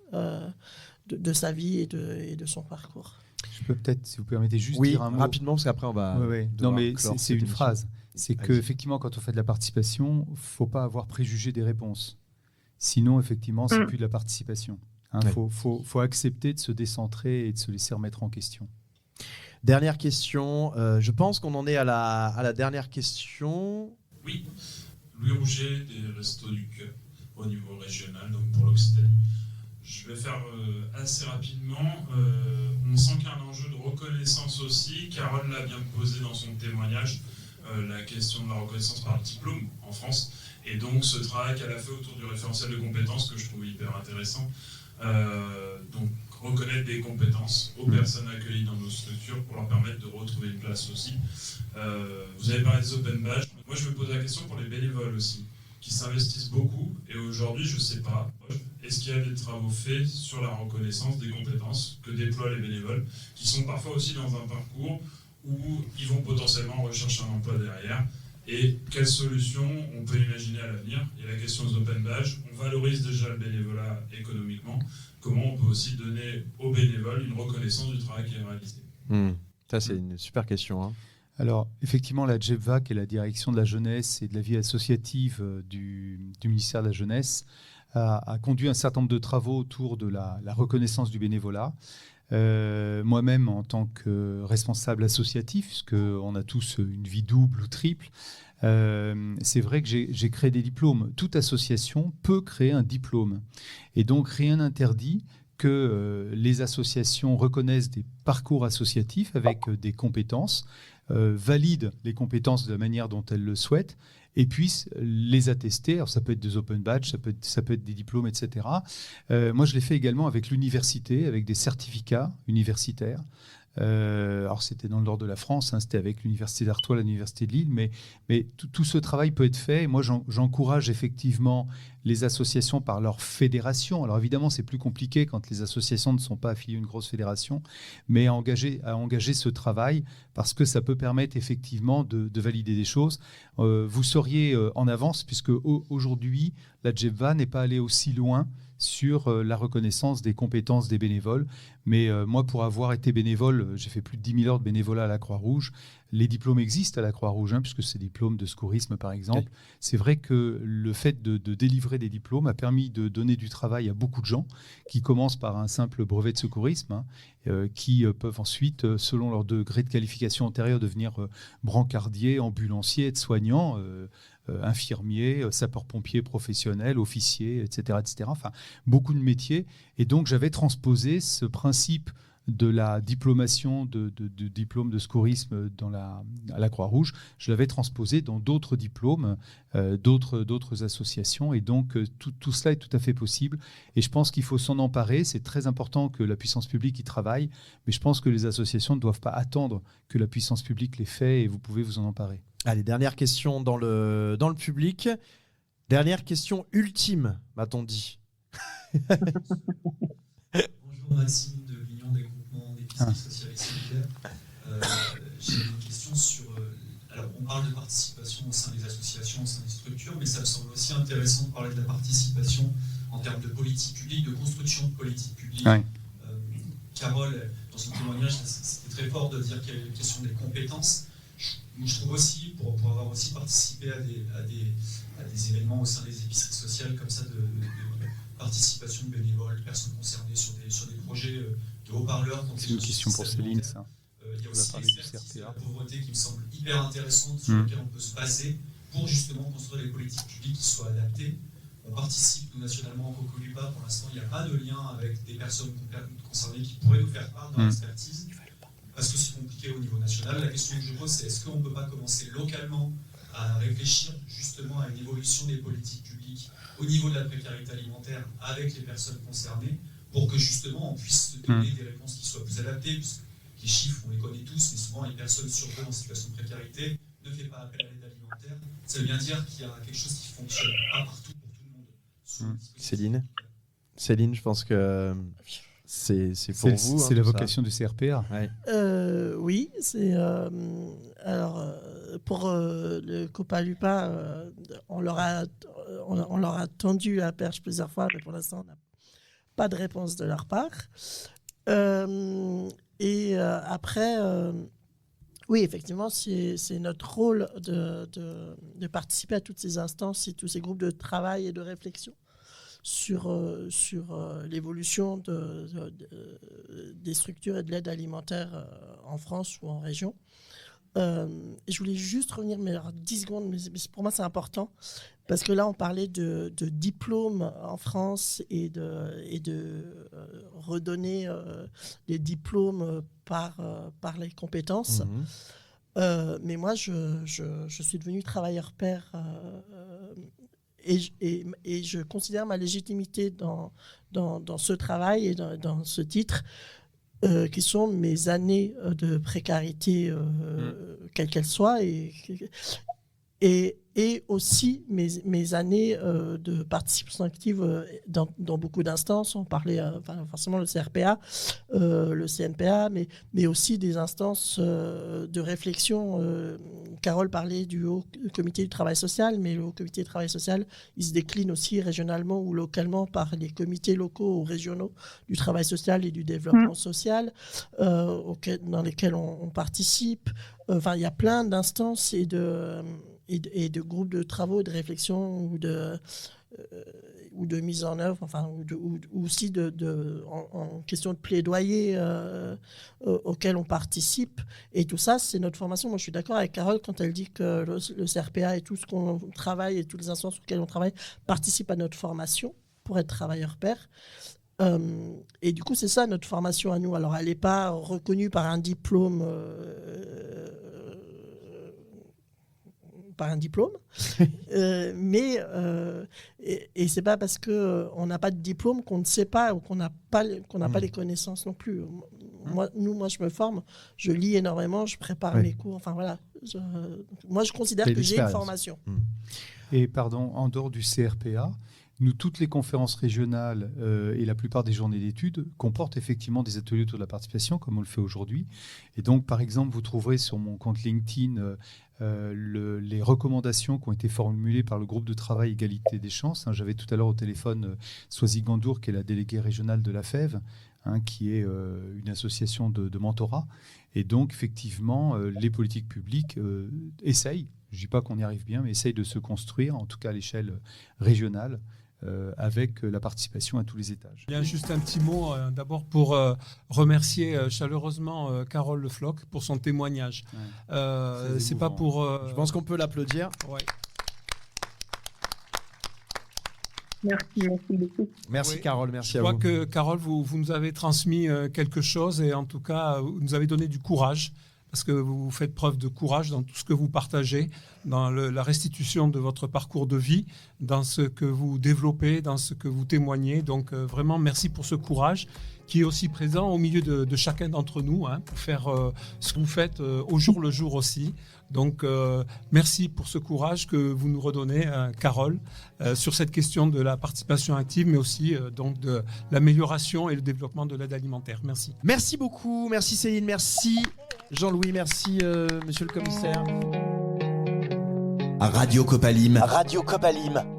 de sa vie et de son parcours. Je peux peut-être, si vous permettez, juste dire un mot. Rapidement, parce qu'après on va... Non, mais c'est une phrase. C'est qu'effectivement, quand on fait de la participation, il ne faut pas avoir préjugé des réponses. Sinon, effectivement, c'est plus de la participation. Faut accepter de se décentrer et de se laisser remettre en question. Dernière question. Je pense qu'on en est à la dernière question. Oui. Louis Rouget des Restos du Cœur au niveau régional, donc pour l'Occitanie. Je vais faire assez rapidement. On sent qu'il y a un enjeu de reconnaissance aussi. Carole l'a bien posé dans son témoignage, la question de la reconnaissance par diplôme en France. Et donc ce travail qu'elle a fait autour du référentiel de compétences que je trouve hyper intéressant. Donc reconnaître des compétences aux personnes accueillies dans nos structures pour leur permettre de retrouver une place aussi Vous avez parlé des open badges. Moi, je me pose la question pour les bénévoles aussi, qui s'investissent beaucoup. Et aujourd'hui, je ne sais pas, est-ce qu'il y a des travaux faits sur la reconnaissance des compétences que déploient les bénévoles, qui sont parfois aussi dans un parcours où ils vont potentiellement rechercher un emploi derrière. Et quelles solutions on peut imaginer à l'avenir? Il y a la question des open badges. On valorise déjà le bénévolat économiquement. Comment on peut aussi donner aux bénévoles une reconnaissance du travail qui est réalisé? Ça, c'est une super question. Hein. Alors, effectivement, la DGEVVA, qui est la direction de la jeunesse et de la vie associative du ministère de la Jeunesse, a conduit un certain nombre de travaux autour de la reconnaissance du bénévolat. Moi-même, en tant que responsable associatif, puisqu'on a tous une vie double ou triple, c'est vrai que j'ai créé des diplômes. Toute association peut créer un diplôme. Et donc, rien n'interdit que les associations reconnaissent des parcours associatifs avec des compétences, valident les compétences de la manière dont elles le souhaitent et puissent les attester. Alors, ça peut être des open badges, ça peut être des diplômes, etc. Moi, je l'ai fait également avec l'université, avec des certificats universitaires. Alors, c'était dans le nord de la France, c'était avec l'université d'Artois, l'université de Lille, mais tout ce travail peut être fait. Et moi, j'encourage effectivement les associations par leur fédération. Alors, évidemment, c'est plus compliqué quand les associations ne sont pas affiliées à une grosse fédération, mais à engager ce travail parce que ça peut permettre effectivement de valider des choses. Vous seriez en avance puisque aujourd'hui, la DGEVVA n'est pas allée aussi loin sur la reconnaissance des compétences des bénévoles. Mais moi, pour avoir été bénévole, j'ai fait plus de 10 000 heures de bénévolat à la Croix-Rouge. Les diplômes existent à la Croix-Rouge, puisque c'est des diplômes de secourisme, par exemple. Okay. C'est vrai que le fait de délivrer des diplômes a permis de donner du travail à beaucoup de gens, qui commencent par un simple brevet de secourisme, qui peuvent ensuite, selon leur degré de qualification antérieure, devenir brancardier, ambulancier, aide-soignant, infirmiers, sapeurs-pompiers professionnels, officiers, etc., etc. Enfin, beaucoup de métiers. Et donc, j'avais transposé ce principe de la diplomation de diplôme de secourisme à la Croix-Rouge. Je l'avais transposé dans d'autres diplômes, d'autres associations. Et donc, tout cela est tout à fait possible. Et je pense qu'il faut s'en emparer. C'est très important que la puissance publique y travaille. Mais je pense que les associations ne doivent pas attendre que la puissance publique les fait et vous pouvez vous en emparer. Allez, dernière question dans le public. Dernière question ultime, m'a-t-on dit. Bonjour Maxime de l'Union des groupements d'épicerie sociale et solidaire. J'ai une question sur... alors, on parle de participation au sein des associations, au sein des structures, mais ça me semble aussi intéressant de parler de la participation en termes de politique publique, de construction de politique publique. Ouais. Carole, dans son témoignage, c'était très fort de dire qu'il y avait une question des compétences. Je trouve aussi, pour avoir aussi participé à des événements au sein des épiceries sociales comme ça, de participation de bénévoles, de personnes concernées sur des projets de haut-parleurs. C'est une question pour Céline, ça. Il y a aussi l'expertise de la pauvreté qui me semble hyper intéressante, sur laquelle on peut se baser pour justement construire des politiques publiques qui soient adaptées. On participe, nous, nationalement, en Cocolupa. Pour l'instant, il n'y a pas de lien avec des personnes concernées qui pourraient nous faire part dans l'expertise. Parce que c'est compliqué au niveau national. La question que je pose, c'est est-ce qu'on ne peut pas commencer localement à réfléchir justement à une évolution des politiques publiques au niveau de la précarité alimentaire avec les personnes concernées pour que justement on puisse donner des réponses qui soient plus adaptées, puisque les chiffres, on les connaît tous, mais souvent les personnes sur deux en situation de précarité ne font pas appel à l'aide alimentaire. Ça veut bien dire qu'il y a quelque chose qui ne fonctionne pas partout pour tout le monde. Céline, je pense que... C'est pour vous. C'est la vocation du CRPA. Ouais. Oui, c'est alors pour le Copalupa, on leur a tendu la perche plusieurs fois, mais pour l'instant on n'a pas de réponse de leur part. Après, oui, effectivement, c'est notre rôle de participer à toutes ces instances et tous ces groupes de travail et de réflexion sur l'évolution des structures et de l'aide alimentaire en France ou en région. Et je voulais juste revenir, mais alors 10 secondes, mais pour moi c'est important, parce que là on parlait de diplômes en France et de redonner les diplômes par les compétences. Mais moi je suis devenu travailleur pair et je considère ma légitimité dans ce travail et dans ce titre qui sont mes années de précarité quelle qu'elle soit, et aussi mes années de participation active dans beaucoup d'instances. On parlait forcément le CRPA, le CNPA, mais aussi des instances de réflexion. Carole parlait du Haut Comité du Travail Social, mais le Haut Comité du Travail Social, il se décline aussi régionalement ou localement par les comités locaux ou régionaux du travail social et du développement social, dans lesquels on participe. Il y a plein d'instances et de groupes de travaux, de réflexion ou de mise en œuvre, ou aussi en question de plaidoyer auquel on participe. Et tout ça, c'est notre formation. Moi, je suis d'accord avec Carole quand elle dit que le CRPA et tout ce qu'on travaille et toutes les instances sur lesquelles on travaille participent à notre formation pour être travailleur pair. Et du coup, c'est ça notre formation à nous. Alors, elle n'est pas reconnue par un diplôme... mais c'est pas parce que on n'a pas de diplôme qu'on ne sait pas ou qu'on n'a pas les connaissances non plus. Moi, je me forme, je lis énormément, je prépare mes cours. Enfin voilà, moi je considère que j'ai une formation. Et pardon, en dehors du CRPA, nous, toutes les conférences régionales et la plupart des journées d'études comportent effectivement des ateliers autour de la participation, comme on le fait aujourd'hui. Et donc, par exemple, vous trouverez sur mon compte LinkedIn les recommandations qui ont été formulées par le groupe de travail Égalité des chances. J'avais tout à l'heure au téléphone Swazi Gandour, qui est la déléguée régionale de la FEV, qui est une association de mentorat. Et donc, effectivement, les politiques publiques essayent, je ne dis pas qu'on y arrive bien, mais essayent de se construire, en tout cas à l'échelle régionale, avec la participation à tous les étages. Bien, juste un petit mot d'abord pour remercier chaleureusement Carole Le Floch pour son témoignage. C'est pas pour. Je pense qu'on peut l'applaudir. Ouais. Merci beaucoup. Merci Carole, merci à vous. Je crois que Carole, vous nous avez transmis quelque chose et en tout cas, vous nous avez donné du courage. Parce que vous faites preuve de courage dans tout ce que vous partagez, dans la restitution de votre parcours de vie, dans ce que vous développez, dans ce que vous témoignez. Donc vraiment, merci pour ce courage qui est aussi présent au milieu de chacun d'entre nous, pour faire ce que vous faites au jour le jour aussi. Donc merci pour ce courage que vous nous redonnez, Carole, sur cette question de la participation active, mais aussi donc de l'amélioration et le développement de l'aide alimentaire. Merci. Merci beaucoup, merci Céline, merci Jean-Louis, merci monsieur le commissaire. Radio Copalim,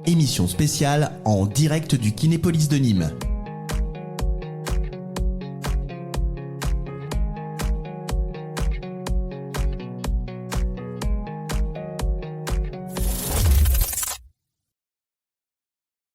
émission spéciale en direct du Kinépolis de Nîmes.